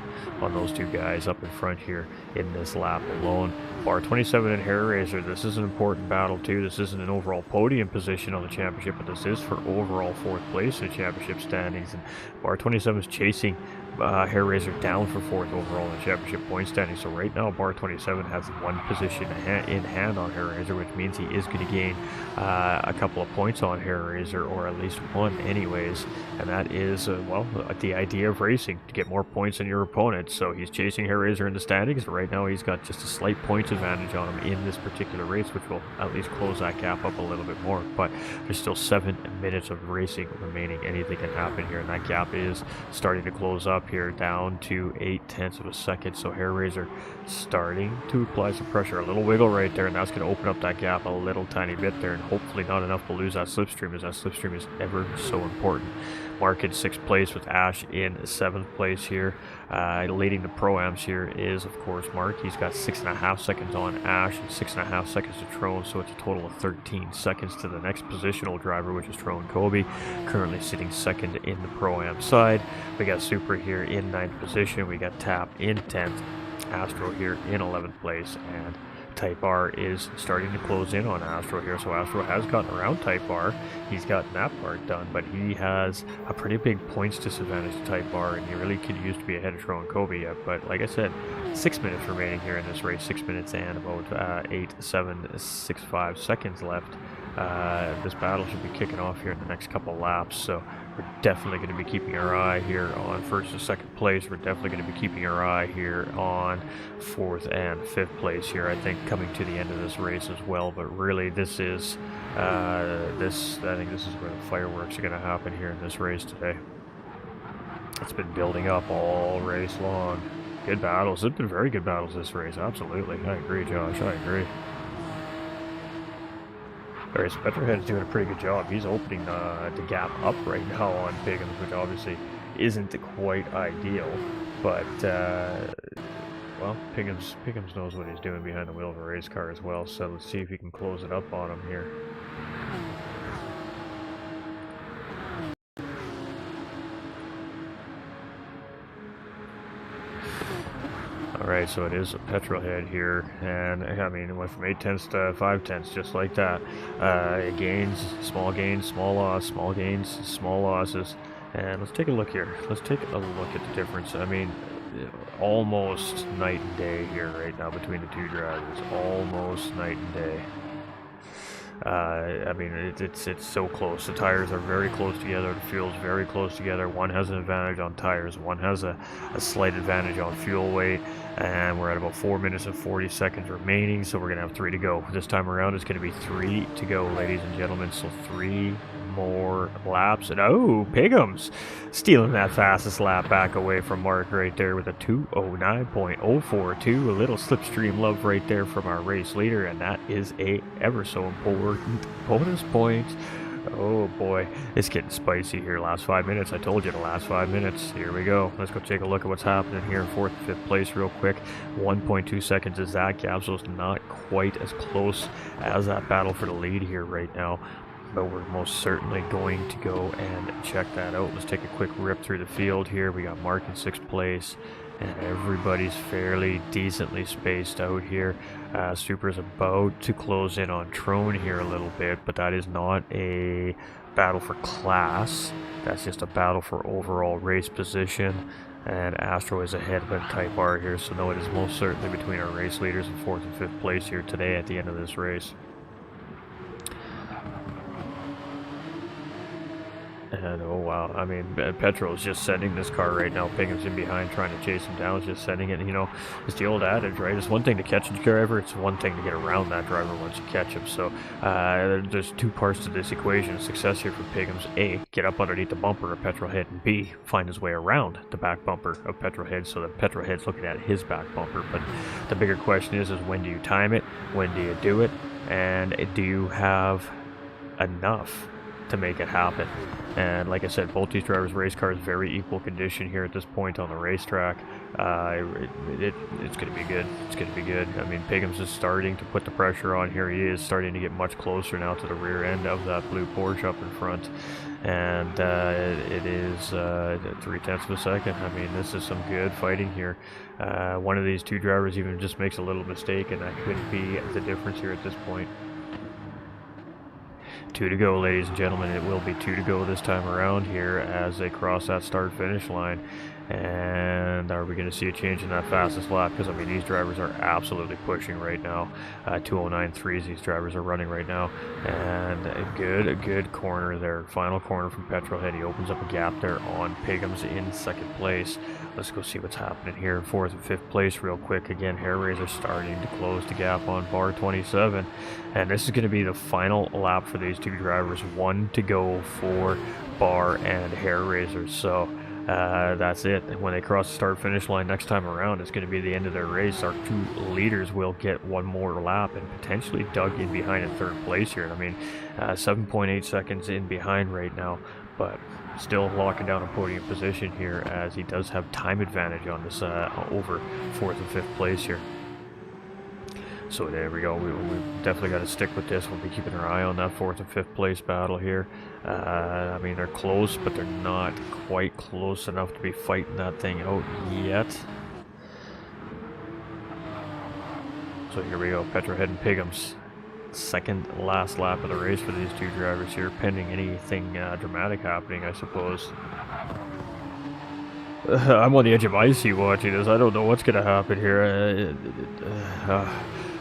on those two guys up in front here in this lap alone. Bar 27 and Hair Razor, this is an important battle too. This isn't an overall podium position on the championship, but this is for overall 4th place in the championship standings. And Bar 27 is chasing Hair Razor down for 4th overall in the championship point standing. So right now Bar 27 has 1 position in hand on Hair Razor, which means he is going to gain a couple of points on Hair Razor, or at least 1 anyways. And that is, well, the idea of racing, to get more points than your opponent. So he's chasing Hair Razor in the standings. Right now he's got just a slight points advantage on him in this particular race, which will at least close that gap up a little bit more. But there's still 7 minutes of racing remaining. Anything can happen here, and that gap is starting to close up here down to 0.8 of a second. So Hair Razor starting to apply some pressure, a little wiggle right there, and that's going to open up that gap a little tiny bit there, and hopefully not enough to lose that slipstream, as that slipstream is ever so important. Mark in 6th place with Ash in 7th place here. Leading the Pro-Ams here is, of course, Mark. He's got 6.5 seconds on Ash and 6.5 seconds to Trone, so it's a total of 13 seconds to the next positional driver, which is Trone Kobe, currently sitting 2nd in the Pro-Am side. We got Super here in 9th position. We got Tap in 10th. Astro here in 11th place, and Type R is starting to close in on Astro here. So Astro has gotten around Type R. He's gotten that part done, but he has a pretty big points disadvantage to Type R, and he really could use to be ahead of Tron Kobe yet. But like I said, 6 minutes remaining here in this race, 6 minutes and about 8.765 seconds left. This battle should be kicking off here in the next couple laps, so we're definitely going to be keeping our eye here on 1st and 2nd place. We're definitely going to be keeping our eye here on 4th and 5th place here, I think, coming to the end of this race as well. But really, this is I think this is where the fireworks are going to happen here in this race today. It's been building up all race long. Good battles. It's been very good battles this race. Absolutely. I agree, Josh. I agree. Alright, so Petrolhead's doing a pretty good job. He's opening the gap up right now on Piggins, which obviously isn't quite ideal. But, well, Piggins knows what he's doing behind the wheel of a race car as well. So let's see if he can close it up on him here. Alright, so it is a Petrolhead here, and I mean, it went from 0.8 to 0.5, just like that. Gains, small loss, small gains, small losses. And let's take a look here. Let's take a look at the difference. I mean, almost night and day here right now between the two drivers. Almost night and day. I mean, it's so close. The tires are very close together. The fuel's very close together. One has an advantage on tires. One has a slight advantage on fuel weight. And we're at about 4 minutes and 40 seconds remaining. So we're going to have 3 to go. This time around, it's going to be 3 to go, ladies and gentlemen. So 3 more laps. And oh, Piggins stealing that fastest lap back away from Mark right there with a 2:09.042. A little slipstream love right there from our race leader, and that is a ever so important bonus point. Oh boy, it's getting spicy here. Last 5 minutes. I told you the last 5 minutes. Here we go. Let's go take a look at what's happening here in 4th and 5th place real quick. 1.2 seconds is that gap, so it's not quite as close as that battle for the lead here right now. But we're most certainly going to go and check that out. Let's take a quick rip through the field here. We got Mark in 6th place, and everybody's fairly decently spaced out here. Super's about to close in on Trone here a little bit, but that is not a battle for class. That's just a battle for overall race position. And Astro is ahead of Type R here, so no, it is most certainly between our race leaders in 4th and 5th place here today at the end of this race. And oh wow, I mean, Petro is just sending this car right now. Pingham's in behind trying to chase him down, just sending it. You know, it's the old adage, right? It's one thing to catch a driver, it's one thing to get around that driver once you catch him. So there's two parts to this equation. Success here for Pingham's: A, get up underneath the bumper of Petrolhead, and B, find his way around the back bumper of Petrolhead so that Petrolhead's looking at his back bumper. But the bigger question is when do you time it? When do you do it? And do you have enough to make it happen? And like I said, both these drivers' race cars very equal condition here at this point on the racetrack. It's going to be good. It's going to be good. I mean, Pingham's is starting to put the pressure on here. He is starting to get much closer now to the rear end of that blue Porsche up in front. And it is 0.3 of a second. I mean, this is some good fighting here. One of these two drivers even just makes a little mistake, and that could be the difference here at this point. 2 to go, ladies and gentlemen. It will be 2 to go this time around here as they cross that start-finish line. And are we going to see a change in that fastest lap? Because, I mean, these drivers are absolutely pushing right now. 2:09.3s these drivers are running right now. And a good corner there. Final corner from Petrolhead. He opens up a gap there on Pingham's in 2nd place. Let's go see what's happening here in 4th and 5th place real quick. Again, Hair Razor starting to close the gap on bar 27. And this is going to be the final lap for these two drivers. 1 to go for Bar and Hair Razor. So that's it. When they cross the start-finish line next time around, it's going to be the end of their race. Our two leaders will get one more lap and potentially dug in behind in 3rd place here. I mean, 7.8 seconds in behind right now, but still locking down a podium position here as he does have time advantage on this over 4th and 5th place here. So there we go. We definitely got to stick with this. We'll be keeping our eye on that 4th and 5th place battle here. I mean, they're close, but they're not quite close enough to be fighting that thing out yet. So here we go. Petrolhead and Pingham's second last lap of the race for these two drivers here, pending anything dramatic happening, I suppose. I'm on the edge of my seat watching this. I don't know what's going to happen here.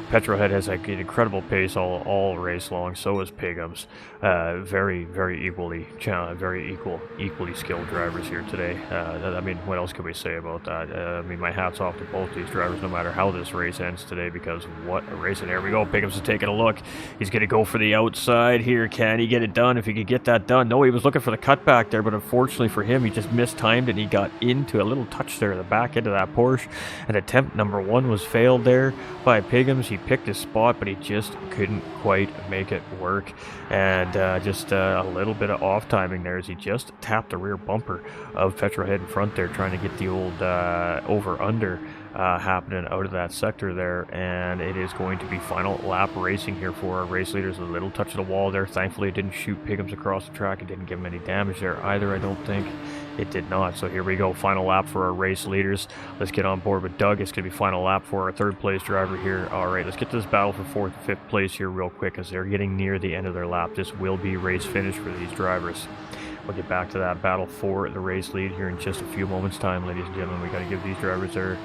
Petrolhead has like an incredible pace all race long. So is Pingham's. Very equally skilled drivers here today. I mean, what else can we say about that? I mean, my hat's off to both these drivers, no matter how this race ends today, because what a race! And here we go. Pingham's is taking a look. He's going to go for the outside here. Can he get it done? If he could get that done. No, he was looking for the cutback there, but unfortunately for him, he just mistimed and he got into a little touch there at the back end of that Porsche. And attempt number 1 was failed there by Pingham's. He picked his spot, but he just couldn't quite make it work. And just a little bit of off timing there as he just tapped the rear bumper of Petrolhead in front there, trying to get the old over-under happening out of that sector there. And it is going to be final lap racing here for our race leaders. A little touch of the wall there. Thankfully, it didn't shoot Pingham's across the track. It didn't give him any damage there either, I don't think. It did not. So here we go. Final lap for our race leaders. Let's get on board with Doug. It's going to be final lap for our 3rd place driver here. All right, let's get to this battle for 4th and 5th place here real quick as they're getting near the end of their lap. This will be race finish for these drivers. We'll get back to that battle for the race lead here in just a few moments' time, ladies and gentlemen. We got to give these drivers their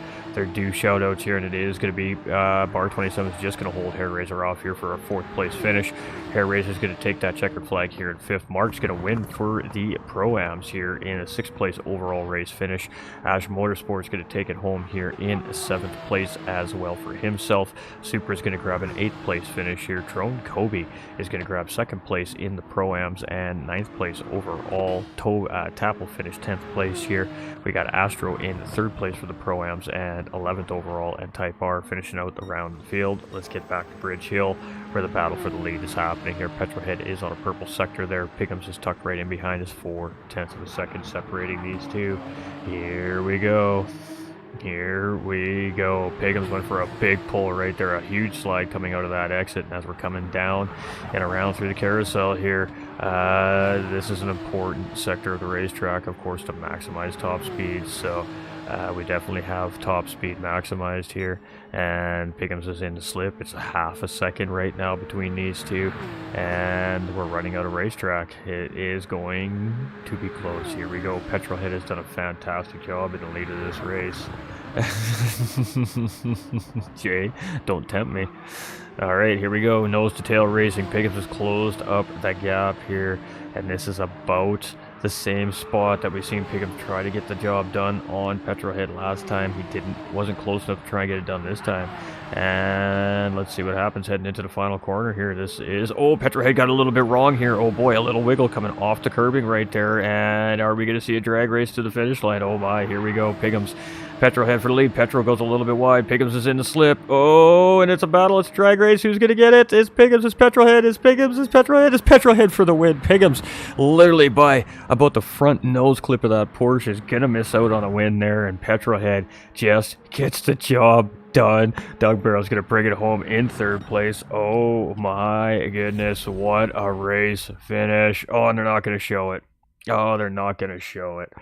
due shout-outs here, and it is going to be bar 27 is just going to hold Hair Razor off here for a 4th place finish. Hair Razor is going to take that checkered flag here in 5th. Mark's going to win for the Pro-Ams here in a 6th place overall race finish. Ash Motorsports is going to take it home here in 7th place as well for himself. Super is going to grab an 8th place finish here. Trone Kobe is going to grab 2nd place in the Pro-Ams and 9th place overall. Tap will finish 10th place here. We got Astro in 3rd place for the Pro-Ams and 11th overall, and Type R finishing out around the field. Let's get back to Bridge Hill where the battle for the lead is happening here. Petrolhead is on a purple sector there. Pingham's is tucked right in behind us, 0.4 of a second separating these two. Here we go. Here we go. Pingham's went for a big pull right there, a huge slide coming out of that exit. And as we're coming down and around through the carousel here, this is an important sector of the racetrack, of course, to maximize top speed. So We definitely have top speed maximized here, and Pickens is in the slip. It's a half a second right now between these two, and we're running out of racetrack. It is going to be close. Here we go. Petrolhead has done a fantastic job in the lead of this race. Jay, don't tempt me. All right, here we go. Nose to tail racing. Pickens has closed up that gap here, and this is about the same spot that we seen Pickens try to get the job done on Petrolhead last time. He wasn't close enough to try and get it done this time. And let's see what happens heading into the final corner here. This is, oh, Petrolhead got a little bit wrong here. Oh boy, a little wiggle coming off the curbing right there. And are we going to see a drag race to the finish line? Oh my, here we go. Pickens. Petrolhead for the lead. Petrol goes a little bit wide. Pickens is in the slip. Oh, and it's a battle. It's a drag race. Who's going to get it? It's Pickens. It's Petrolhead. It's Pickens. It's Petrolhead. It's Petrolhead for the win. Pickens, literally by about the front nose clip of that Porsche, is going to miss out on a win there. And Petrolhead just gets the job done. Doug Barrow's going to bring it home in third place. Oh my goodness. What a race finish. Oh, and they're not going to show it. Oh, they're not going to show it.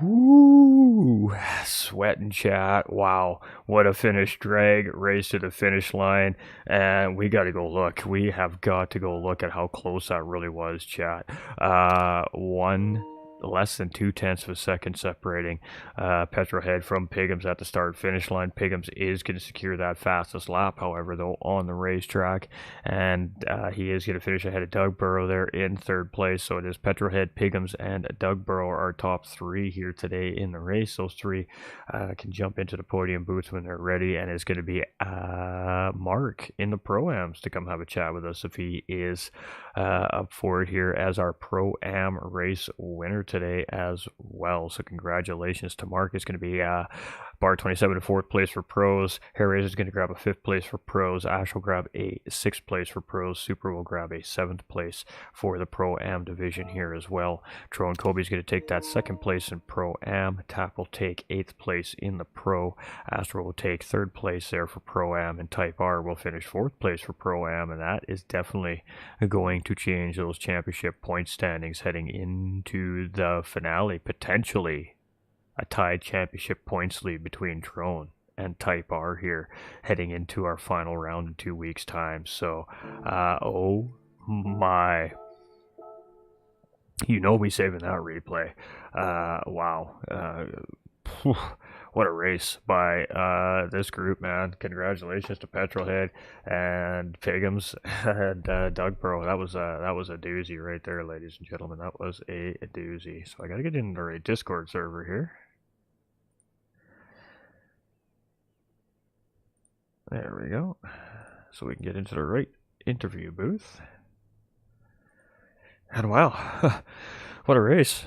Woo, sweat and chat. Wow, what a finish. Drag race to the finish line, and we got to go look. We have got to go look at how close that really was, chat. Less than 0.2 of a second separating Petrolhead from Pickens at the start finish line. Pickens is going to secure that fastest lap, however, though, on the racetrack, and he is going to finish ahead of Doug Burrow there in third place. So it is Petrolhead, Pickens, and Doug Burrow are our top three here today in the race. Those three can jump into the podium booths when they're ready, and it's going to be Mark in the Pro-Ams to come have a chat with us if he is up for it here as our Pro-Am race winner today as well. So congratulations to Mark. It's going to be Bar 27 in fourth place for pros. Hair Razor is going to grab a fifth place for pros. Ash will grab a sixth place for pros. Super will grab a seventh place for the Pro-Am division here as well. Tro and Kobe is going to take that second place in Pro-Am. Tap will take eighth place in the Pro. Astro will take third place there for Pro-Am, and Type R will finish fourth place for Pro-Am, and that is definitely going to change those championship point standings heading into the finale. Potentially a tied championship points lead between Drone and Type R here heading into our final round in 2 weeks' time. So, oh my. You know we saving that replay. Wow. What a race by this group, man. Congratulations to Petrolhead and Piggums and Doug Burrow. That was a doozy right there, ladies and gentlemen. That was a doozy. So I got to get into a Discord server here. There we go. So we can get into the right interview booth. And wow, what a race.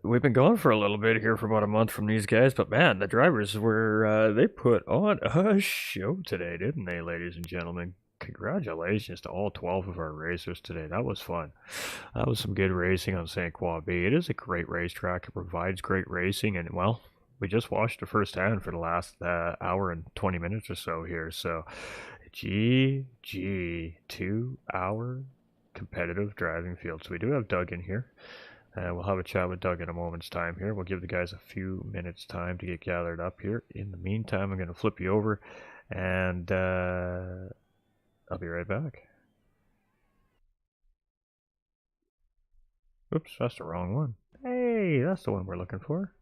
We've been going for a little bit here for about a month from these guys, but man, the drivers were, they put on a show today, didn't they, ladies and gentlemen? Congratulations to all 12 of our racers today. That was fun. That was some good racing on St. Croix B. It is a great racetrack. It provides great racing, and well, we just watched the first hand for the last hour and 20 minutes or so here. So, GG, 2 hour competitive driving field. So we do have Doug in here. We'll have a chat with Doug in a moment's time here. We'll give the guys a few minutes time to get gathered up here. In the meantime, I'm going to flip you over, and I'll be right back. Oops, that's the wrong one. Hey, that's the one we're looking for.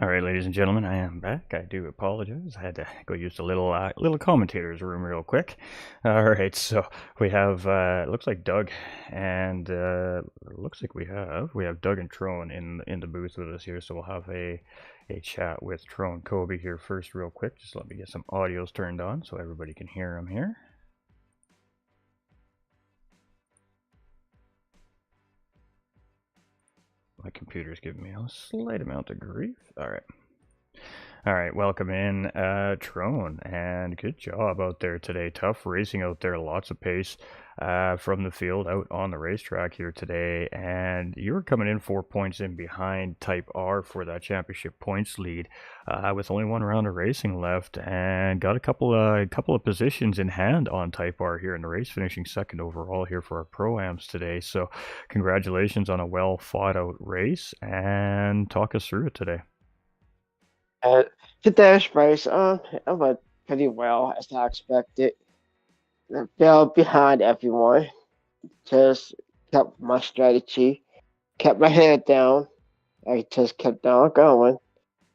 All right, ladies and gentlemen, I am back. I do apologize. I had to go use the little commentator's room real quick. All right, so we have it looks like Doug, and looks like we have Doug and Trone in the booth with us here. So we'll have a chat with Trone Kobe here first, real quick. Just let me get some audios turned on so everybody can hear him here. My computer's giving me a slight amount of grief. All right, welcome in, Trone, and good job out there today. Tough racing out there, lots of pace from the field out on the racetrack here today. And you were coming in 4 points in behind Type R for that championship points lead, with only one round of racing left, and got a couple of positions in hand on Type R here in the race, finishing second overall here for our Pro-Ams today. So, congratulations on a well fought out race, and talk us through it today. Today's race, it went pretty well as I expected. I fell behind everyone. Just kept my strategy, kept my head down. I just kept on going.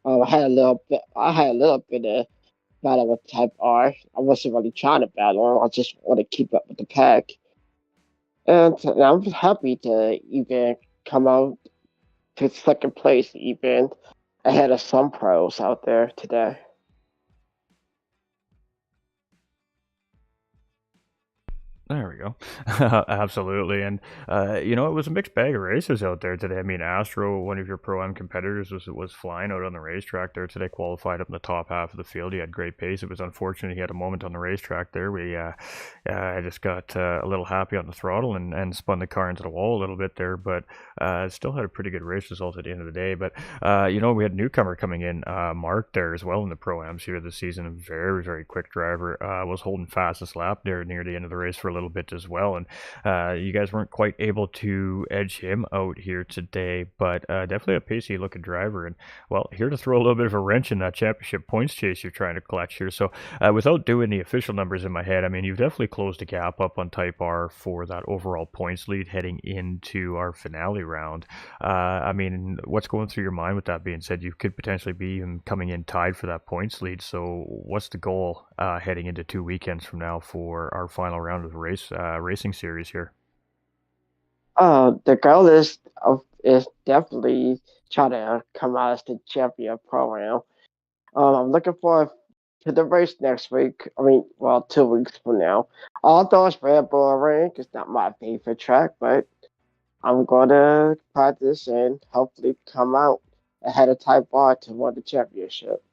I had a little bit of battle with Type R. I wasn't really trying to battle. I just want to keep up with the pack. And I'm happy to even come out to second place, even ahead of some pros out there today. There we go. Absolutely. And, it was a mixed bag of races out there today. I mean, Astro, one of your Pro-Am competitors, was flying out on the racetrack there today, qualified up in the top half of the field. He had great pace. It was unfortunate he had a moment on the racetrack there. I just got a little happy on the throttle and spun the car into the wall a little bit there, but still had a pretty good race result at the end of the day. But, we had a newcomer coming in, Mark there as well in the Pro-Ams here this season. A very, very quick driver. Was holding fastest lap there near the end of the race for a little bit as well, and you guys weren't quite able to edge him out here today, but definitely a pacey looking driver, and well, here to throw a little bit of a wrench in that championship points chase you're trying to clutch here. So without doing the official numbers in my head, I mean, you've definitely closed the gap up on Type R for that overall points lead heading into our finale round. I mean, what's going through your mind with that being said? You could potentially be even coming in tied for that points lead, so what's the goal heading into 2 weekends from now for our final round of the racing series here? The goal is definitely try to come out as the champion program. I'm looking forward to the race next week. I mean, well, 2 weeks from now. Although it's Red Bull Ring, it's not my favorite track, but I'm going to practice and hopefully come out ahead of Type R to win the championship.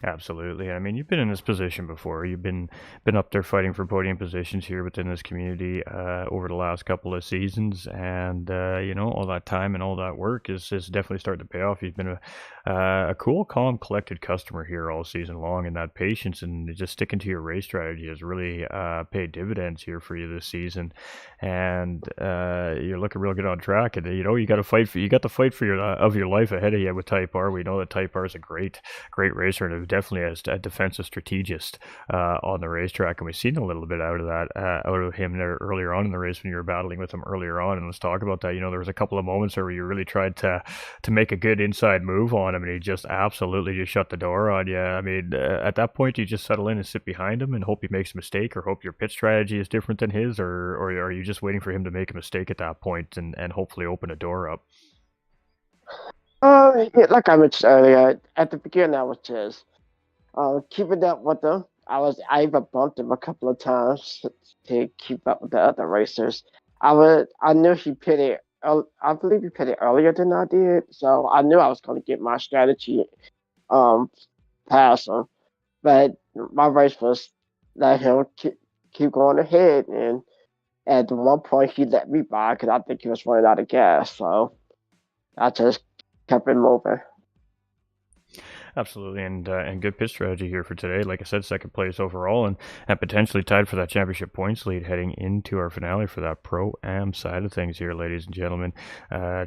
Absolutely. I mean, you've been in this position before. You've been up there fighting for podium positions here within this community over the last couple of seasons, and all that time and all that work is definitely starting to pay off. You've been a cool, calm, collected customer here all season long, and that patience and just sticking to your race strategy has really paid dividends here for you this season. And you're looking real good on track. And you got to fight for the fight for your life ahead of you with Type R. We know that Type R is a great racer and definitely as a defensive strategist on the racetrack, and we've seen a little bit out of that out of him there earlier on in the race when you were battling with him earlier on. And let's talk about that. There was a couple of moments there where you really tried to make a good inside move on him, and he just absolutely just shut the door on you. I mean, at that point, you just settle in and sit behind him and hope he makes a mistake, or hope your pit strategy is different than his, or are you just waiting for him to make a mistake at that point and hopefully open a door up? Yeah, like I mentioned earlier, at the beginning I was just keeping up with them. I even bumped him a couple of times to keep up with the other racers. I knew he pitted. I believe he pitted earlier than I did, so I knew I was going to get my strategy um past him. But my race was let him keep going ahead, and at one point he let me by because I think he was running out of gas. So I just kept it moving. Absolutely, and good pitch strategy here for today. Like I said, second place overall, and potentially tied for that championship points lead heading into our finale for that Pro-Am side of things here, ladies and gentlemen.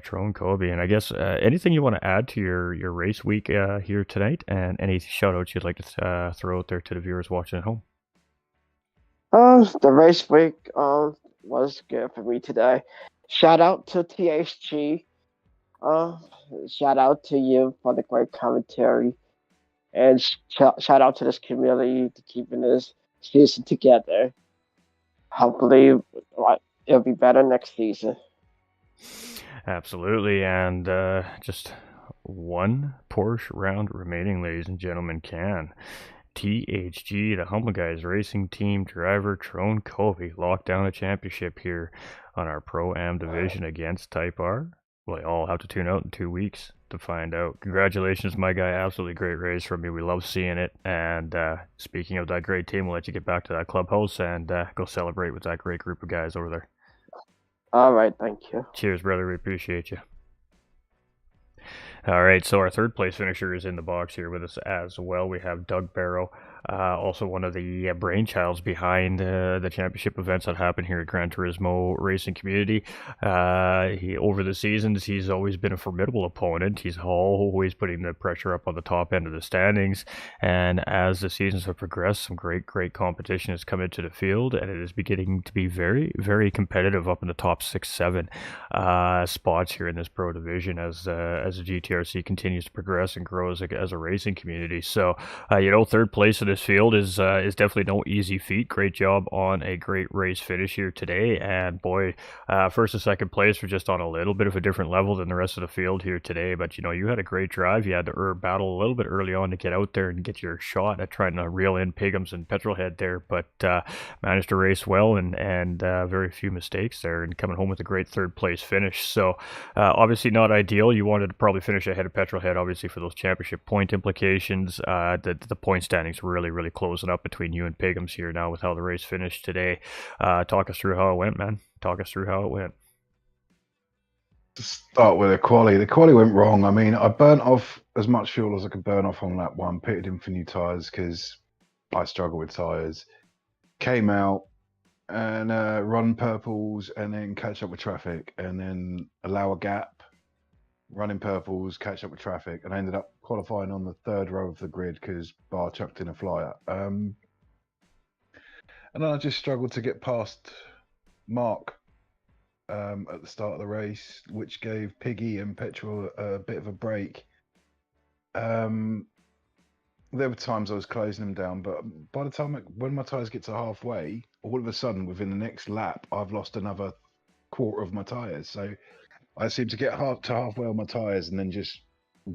Trone Kobe, and I guess anything you want to add to your race week here tonight, and any shout outs you'd like to throw out there to the viewers watching at home? The race week was good for me today. Shout out to THG. Uh, Shout out to you for the great commentary, and shout out to this community to keeping this season together. Hopefully, it'll be better next season. Absolutely, and just one Porsche round remaining, ladies and gentlemen. Can THG, the Humble Guys Racing Team driver Trone Covey, lock down a championship here on our Pro-Am division against Type R? Well, you all have to tune out in 2 weeks to find out. Congratulations, my guy. Absolutely great race from you. We love seeing it. And speaking of that great team, we'll let you get back to that clubhouse and go celebrate with that great group of guys over there. All right, thank you. Cheers, brother. We appreciate you. All right, so our third place finisher is in the box here with us as well. We have Doug Barrow, also one of the brainchilds behind the championship events that happen here at Gran Turismo Racing Community. Over the seasons, he's always been a formidable opponent. He's always putting the pressure up on the top end of the standings. And as the seasons have progressed, some great competition has come into the field, and it is beginning to be very, very competitive up in the top 6-7 spots here in this pro division as the GTRC continues to progress and grow as a racing community. So, third place in this field is definitely no easy feat. Great job on a great race finish here today, and boy, first and second place were just on a little bit of a different level than the rest of the field here today. But you had a great drive. You had to battle a little bit early on to get out there and get your shot at trying to reel in Pigums and Petrolhead there, but managed to race well and very few mistakes there, and coming home with a great third place finish. So obviously not ideal. You wanted to probably finish ahead of Petrolhead, obviously, for those championship point implications. The point standings really closing up between you and Pigums here now with how the race finished today. Talk us through how it went, man. Talk us through how it went. To start with the quali. The quali went wrong. I mean, I burnt off as much fuel as I could burn off on lap one, pitted in for new tyres because I struggle with tyres. Came out and run purples and then catch up with traffic and then allow a gap, run in purples, catch up with traffic, and I ended up qualifying on the third row of the grid because Bar chucked in a flyer. And then I just struggled to get past Mark at the start of the race, which gave Piggy and Petrol a bit of a break. There were times I was closing them down, but by the time when my tyres get to halfway, all of a sudden within the next lap, I've lost another quarter of my tyres. So I seem to get halfway on my tyres and then just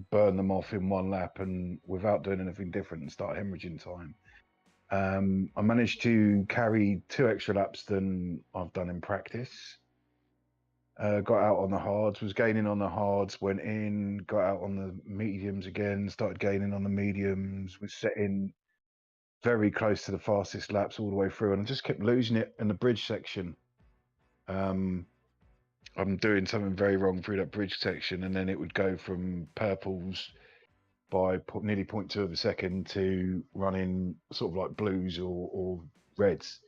burn them off in one lap and without doing anything different and start hemorrhaging time. I managed to carry 2 extra laps than I've done in practice. Got out on the hards, was gaining on the hards, went in, got out on the mediums again, started gaining on the mediums, was setting very close to the fastest laps all the way through, and I just kept losing it in the bridge section. I'm doing something very wrong through that bridge section, and then it would go from purples by nearly 0.2 of a second to running sort of like blues or reds.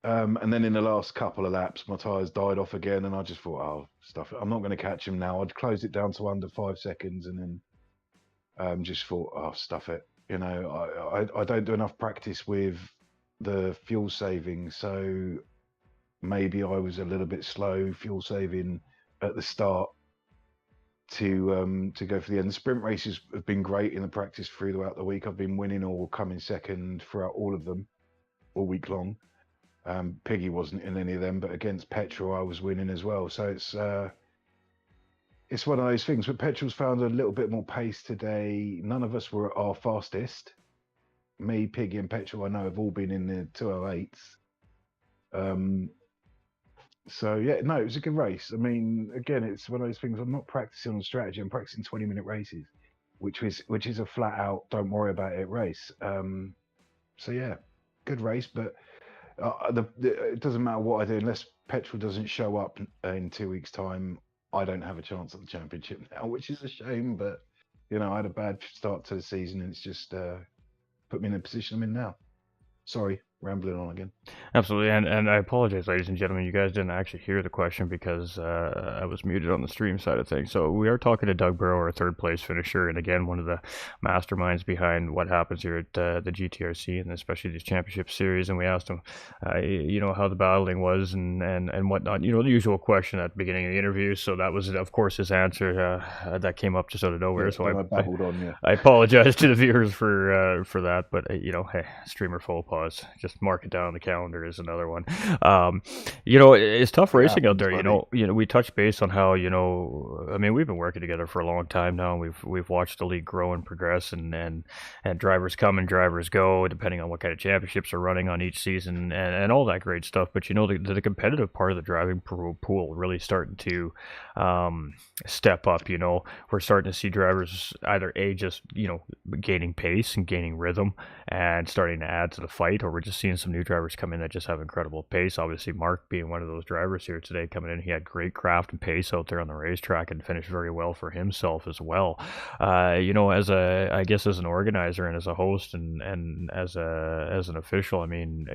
And then in the last couple of laps, my tyres died off again, and I just thought, oh, stuff it. I'm not going to catch him now. I'd closed it down to under 5 seconds, and then just thought, oh, stuff it. I don't do enough practice with the fuel saving, so maybe I was a little bit slow fuel saving at the start to go for the end. The sprint races have been great in the practice throughout the week. I've been winning or coming second throughout all of them all week long. Piggy wasn't in any of them, but against Petrol I was winning as well. So it's one of those things. But Petrol's found a little bit more pace today. None of us were at our fastest. Me, Piggy, and Petrol I know have all been in the 208s. So yeah, no, it was a good race. I mean, again, it's one of those things. I'm not practicing on strategy. I'm practicing 20-minute races, which is a flat out don't worry about it race. So yeah, good race, but. It doesn't matter what I do unless Petrol doesn't show up in 2 weeks' time. I don't have a chance at the championship now, which is a shame. But I had a bad start to the season, and it's just put me in the position I'm in now. Sorry, rambling on again. Absolutely, and I apologize, ladies and gentlemen. You guys didn't actually hear the question because I was muted on the stream side of things. So we are talking to Doug Burrow, our third place finisher, and again, one of the masterminds behind what happens here at the GTRC and especially the championship series. And we asked him, how the battling was and whatnot. The usual question at the beginning of the interview. So that was, of course, his answer that came up just out of nowhere. Yeah, so and I babbled on, yeah. I apologize to the viewers for that, but hey, streamer faux pause. Just mark it down on the calendar is another one. It's tough racing out there. We touched base on how I mean, we've been working together for a long time now. We've watched the league grow and progress, and drivers come and drivers go, depending on what kind of championships are running on each season, and all that great stuff. But the competitive part of the driving pool really starting to step up. We're starting to see drivers either just gaining pace and gaining rhythm and starting to add to the fight, or we're just seeing some new drivers come in that just have incredible pace. Obviously, Mark being one of those drivers here today coming in, he had great craft and pace out there on the racetrack and finished very well for himself as well. As an organizer and as a host and as an official, I mean,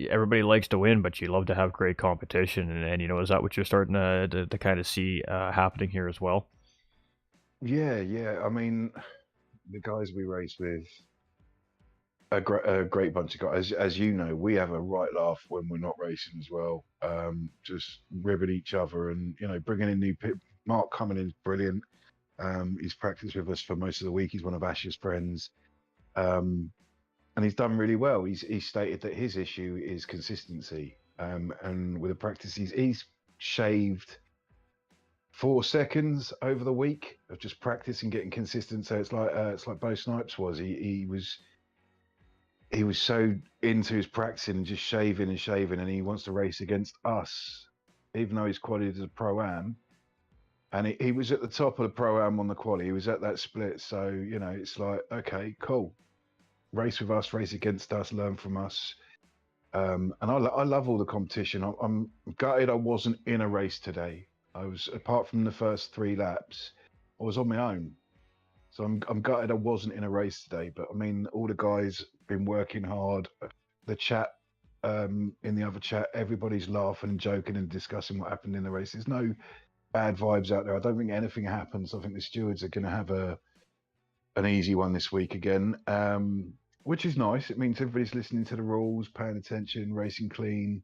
everybody likes to win, but you love to have great competition. And is that what you're starting to kind of see happening here as well? Yeah. I mean, the guys we race with, a great bunch of guys. As you know, we have a right laugh when we're not racing as well. Just ribbing each other and, bringing in new people. Mark coming in is brilliant. He's practiced with us for most of the week. He's one of Ash's friends. And he's done really well. He's stated that his issue is consistency. And with the practice, he's shaved 4 seconds over the week of just practice and getting consistent. So it's like Bo Snipes was. He was so into his practicing and just shaving, and he wants to race against us, even though he's qualified as a pro-am. And he was at the top of the pro-am on the quali. He was at that split. So, it's like, okay, cool. Race with us, race against us, learn from us. And I love all the competition. I'm gutted I wasn't in a race today. I was, apart from the first 3 laps, I was on my own. So I'm gutted I wasn't in a race today. But I mean, all the guys been working hard. The chat, in the other chat, everybody's laughing and joking and discussing what happened in the race. There's no bad vibes out there. I don't think anything happens. I think the stewards are going to have an easy one this week again, which is nice. It means everybody's listening to the rules, paying attention, racing clean.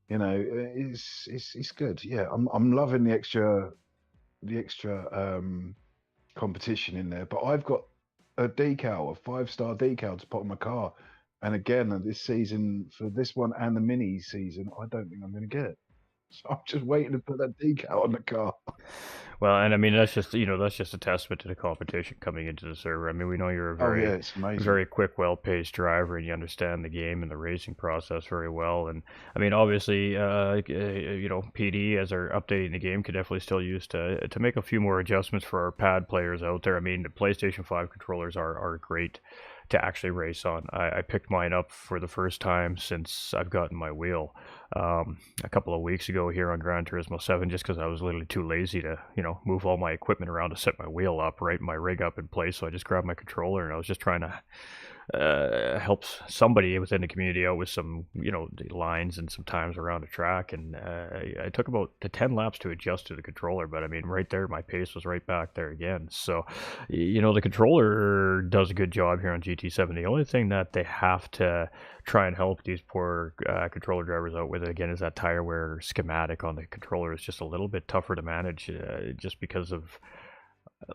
It's good. Yeah, I'm loving the extra competition in there. But I've got a 5-star decal to put on my car. And again, this season, for this one and the mini season, I don't think I'm going to get it. So I'm just waiting to put that decal on the car. Well, and I mean that's just a testament to the competition coming into the server. I mean, we know you're a very quick, well-paced driver, and you understand the game and the racing process very well. And I mean, obviously, PD as they're updating the game could definitely still use to make a few more adjustments for our pad players out there. I mean, the PlayStation 5 controllers are great to actually race on. I picked mine up for the first time since I've gotten my wheel a couple of weeks ago here on Gran Turismo 7, just because I was literally too lazy to move all my equipment around to set my wheel up, right, my rig up in place. So I just grabbed my controller and I was just trying to helps somebody within the community out with some the lines and some times around the track, and I took about 10 laps to adjust to the controller, but I mean right there my pace was right back there again. So the controller does a good job here on GT7. The only thing that they have to try and help these poor controller drivers out with, again, is that tire wear schematic on the controller is just a little bit tougher to manage, just because of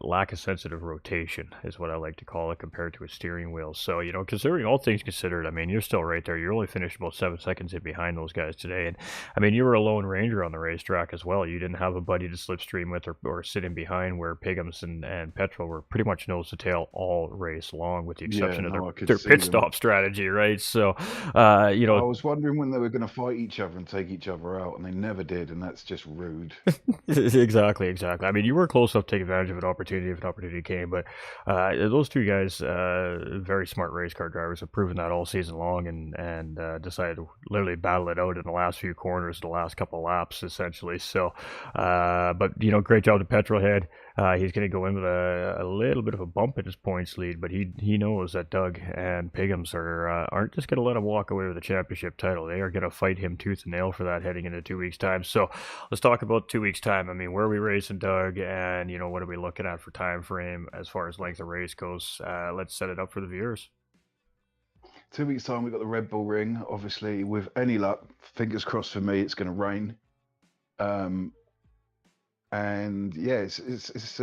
lack of sensitive rotation is what I like to call it, compared to a steering wheel. So, considering all things considered, I mean, you're still right there. You only finished about 7 seconds in behind those guys today. And I mean, you were a lone ranger on the racetrack as well. You didn't have a buddy to slipstream with or sit in behind, where Pigums and Petrol were pretty much nose to tail all race long, with the exception of their pit stop strategy, right? So, I was wondering when they were going to fight each other and take each other out, and they never did, and that's just rude. Exactly. I mean, you were close enough to take advantage of an opportunity if an opportunity came, but those two guys, very smart race car drivers, have proven that all season long, and decided to literally battle it out in the last few corners, the last couple of laps, essentially. So, but great job to Petrolhead. He's going to go in with a little bit of a bump in his points lead, but he knows that Doug and Piggums aren't just going to let him walk away with the championship title. They are going to fight him tooth and nail for that heading into 2 weeks' time. So let's talk about 2 weeks' time. I mean, where are we racing, Doug? And, what are we looking at for time frame as far as length of race goes? Let's set it up for the viewers. 2 weeks' time, we've got the Red Bull Ring. Obviously, with any luck, fingers crossed for me, it's going to rain. And yeah, it's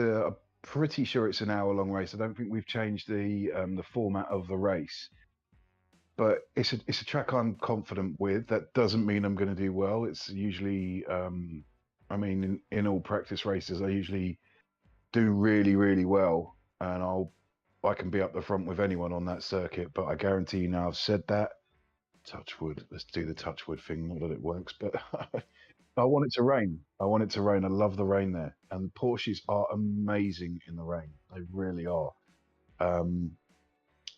pretty sure it's an hour-long race. I don't think we've changed the format of the race, but it's a track I'm confident with. That doesn't mean I'm going to do well. It's usually, I mean, in all practice races, I usually do really, really well, and I can be up the front with anyone on that circuit. But I guarantee you now, I've said that. Touch wood. Let's do the touch wood thing. Not that it works, but I want it to rain. I want it to rain. I love the rain there. And Porsches are amazing in the rain. They really are.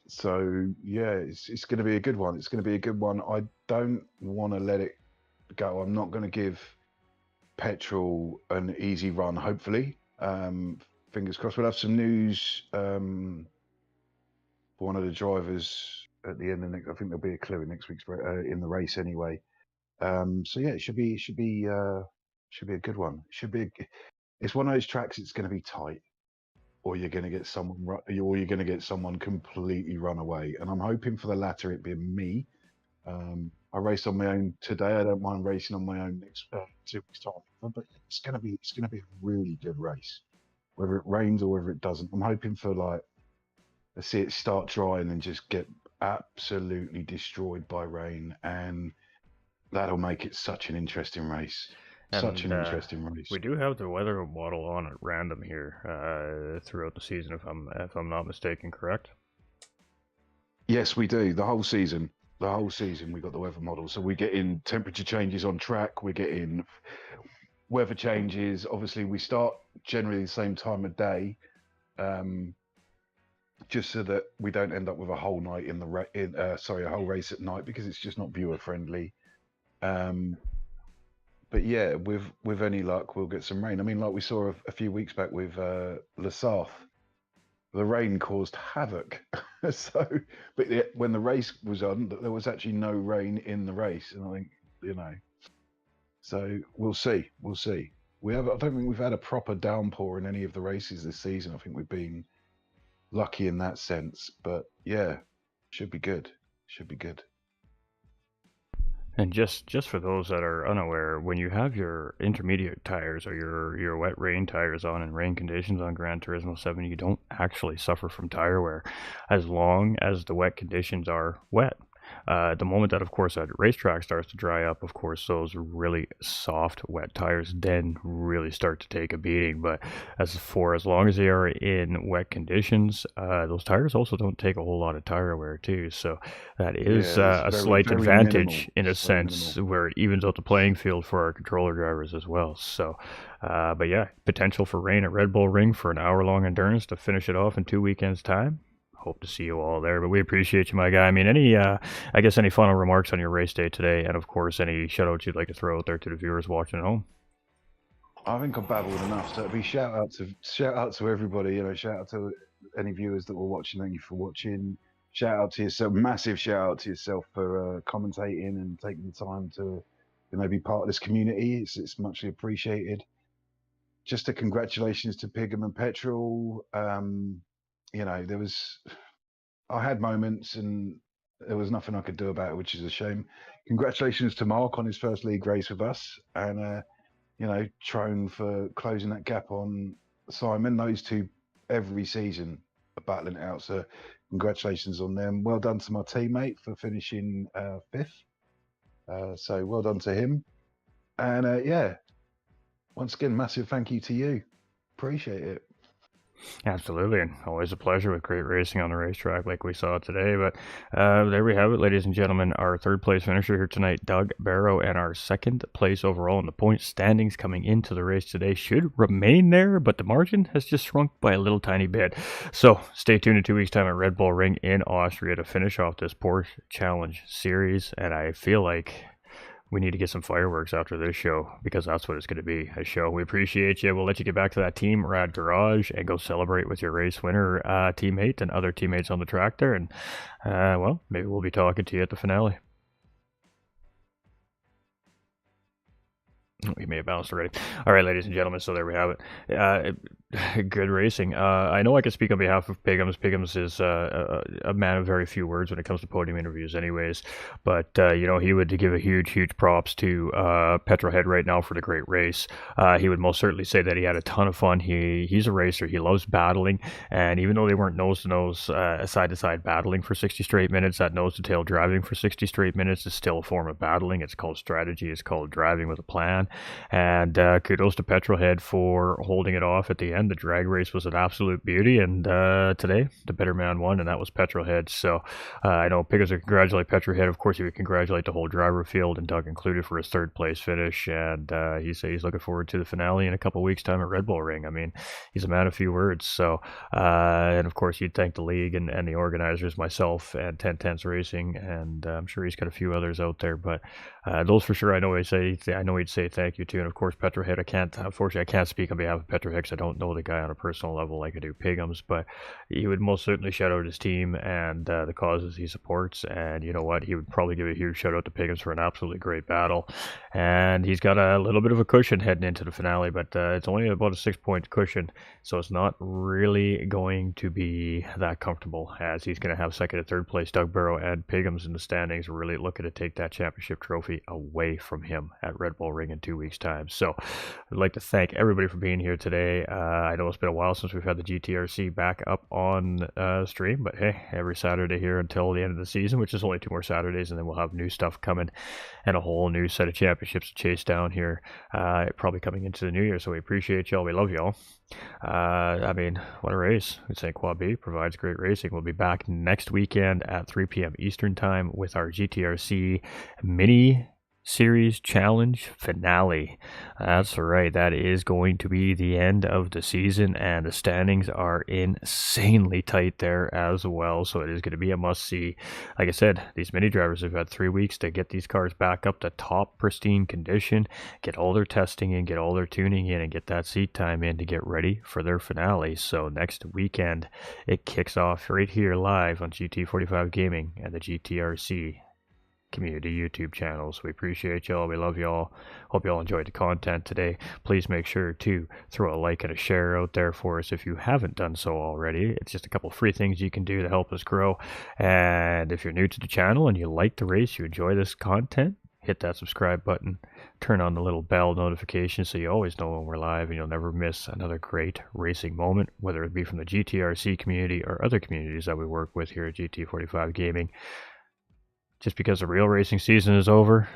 So, yeah, it's going to be a good one. It's going to be a good one. I don't want to let it go. I'm not going to give Petrol an easy run, hopefully. Fingers crossed. We'll have some news for one of the drivers at the end of next. I think there'll be a clue in next week's in the race anyway. So yeah, it should be a good one. It's one of those tracks. It's going to be tight, or you're going to get someone completely run away. And I'm hoping for the latter. It being me. I raced on my own today. I don't mind racing on my own next 2 weeks time. But it's going to be a really good race, whether it rains or whether it doesn't. I'm hoping for let's see it start dry and then just get absolutely destroyed by rain, and that'll make it such an interesting race. Interesting race. We do have the weather model on at random here throughout the season, if I'm not mistaken, correct? Yes, we do. The whole season we got the weather model. So we get in temperature changes on track. We get in weather changes. Obviously, we start generally the same time of day, just so that we don't end up with a whole night a whole race at night, because it's just not viewer friendly. But yeah, with any luck, we'll get some rain. I mean, like we saw a few weeks back with Lasarth, the rain caused havoc. But when the race was on, there was actually no rain in the race, and I think So we'll see. I don't think we've had a proper downpour in any of the races this season. I think we've been lucky in that sense. But yeah, should be good. And just for those that are unaware, when you have your intermediate tires or your wet rain tires on in rain conditions on Gran Turismo 7, you don't actually suffer from tire wear as long as the wet conditions are wet. The moment that, of course, that racetrack starts to dry up, of course, those really soft, wet tires then really start to take a beating. But as long as they are in wet conditions, those tires also don't take a whole lot of tire wear too. So that is a slight advantage in a sense, where it evens out the playing field for our controller drivers as well. So, but yeah, potential for rain at Red Bull Ring for an hour-long endurance to finish it off in 2 weekends' time. Hope to see you all there, but we appreciate you, my guy. I mean, any final remarks on your race day today, and of course, any shout outs you'd like to throw out there to the viewers watching at home? I think I've babbled enough, so it'd be shout out to everybody. Shout out to any viewers that were watching. Thank you for watching. Shout out to yourself, massive shout out to yourself for commentating and taking the time to be part of this community. It's muchly appreciated. Just a congratulations to Piggum and Petrol. I had moments and there was nothing I could do about it, which is a shame. Congratulations to Mark on his first league race with us, and Trone for closing that gap on Simon. Those two every season are battling it out, so congratulations on them. Well done to my teammate for finishing 5th. So well done to him. And once again, massive thank you to you. Appreciate it. Absolutely, and always a pleasure with great racing on the racetrack like we saw today. But there we have it, ladies and gentlemen. Our third place finisher here tonight, Doug Barrow, and our second place overall in the point standings coming into the race today should remain there, but the margin has just shrunk by a little tiny bit. So stay tuned in 2 weeks' time at Red Bull Ring in Austria to finish off this Porsche Challenge Series, and I feel like we need to get some fireworks after this show, because that's what it's going to be, a show. We appreciate you. We'll let you get back to that Team Rad Garage and go celebrate with your race winner teammate and other teammates on the track there. And, well, maybe we'll be talking to you at the finale. We may have bounced already. All right, ladies and gentlemen, so there we have it. Good racing. I know I can speak on behalf of Piggums. Piggums is a man of very few words when it comes to podium interviews anyways. But, you know, he would give a huge props to Petrolhead right now for the great race. He would most certainly say that he had a ton of fun. He's a racer. He loves battling. And even though they weren't nose-to-nose, side-to-side battling for 60 straight minutes, that nose-to-tail driving for 60 straight minutes is still a form of battling. It's called strategy. It's called driving with a plan. And kudos to Petrolhead for holding it off at the end. The drag race was an absolute beauty, and today the better man won, and that was Petrolhead. So I know Piggers would congratulate Petrolhead. Of course, he would congratulate the whole driver field, and Doug included, for his third place finish. And he said he's looking forward to the finale in a couple of weeks' time at Red Bull Ring. I mean, he's a man of few words. So and of course, he'd thank the league and the organizers, myself and 1010s Racing, and I'm sure he's got a few others out there. But those for sure, I know he'd say thank you to. And of course, Petrolhead, unfortunately, I can't speak on behalf of Petrolhead because I don't know the guy on a personal level like I do Piggums, but he would most certainly shout out his team and the causes he supports. And you know what? He would probably give a huge shout out to Piggums for an absolutely great battle. And he's got a little bit of a cushion heading into the finale, but it's only about a 6-point cushion, so it's not really going to be that comfortable, as he's going to have second and third place Doug Burrow and Piggums in the standings, really looking to take that championship trophy away from him at Red Bull Ring in 2 weeks' time. So I'd like to thank everybody for being here today. I know it's been a while since we've had the GTRC back up on stream, but hey, every Saturday here until the end of the season, which is only 2 more Saturdays, and then we'll have new stuff coming and a whole new set of championships to chase down here, probably coming into the new year. So we appreciate y'all. We love y'all. I mean, what a race. St. Quad B provides great racing. We'll be back next weekend at 3 p.m. Eastern time with our GTRC mini series challenge finale. That's right, that is going to be the end of the season, and the standings are insanely tight there as well, so it is going to be a must-see. Like I said, these mini drivers have had 3 weeks to get these cars back up to top pristine condition, get all their testing in, get all their tuning in, and get that seat time in to get ready for their finale. So next weekend it kicks off right here live on GT45 Gaming and the GTRC community YouTube channels. We appreciate y'all. We love y'all. Hope y'all enjoyed the content today. Please make sure to throw a like and a share out there for us if you haven't done so already. It's just a couple free things you can do to help us grow. And if you're new to the channel and you like the race, you enjoy this content, hit that subscribe button, turn on the little bell notification so you always know when we're live, and you'll never miss another great racing moment, whether it be from the GTRC community or other communities that we work with here at GT45 Gaming. Just because the real racing season is over,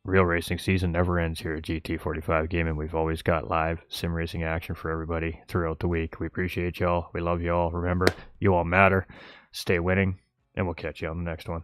real racing season never ends here at GT45 Gaming. We've always got live sim racing action for everybody throughout the week. We appreciate y'all. We love y'all. Remember, you all matter. Stay winning, and we'll catch you on the next one.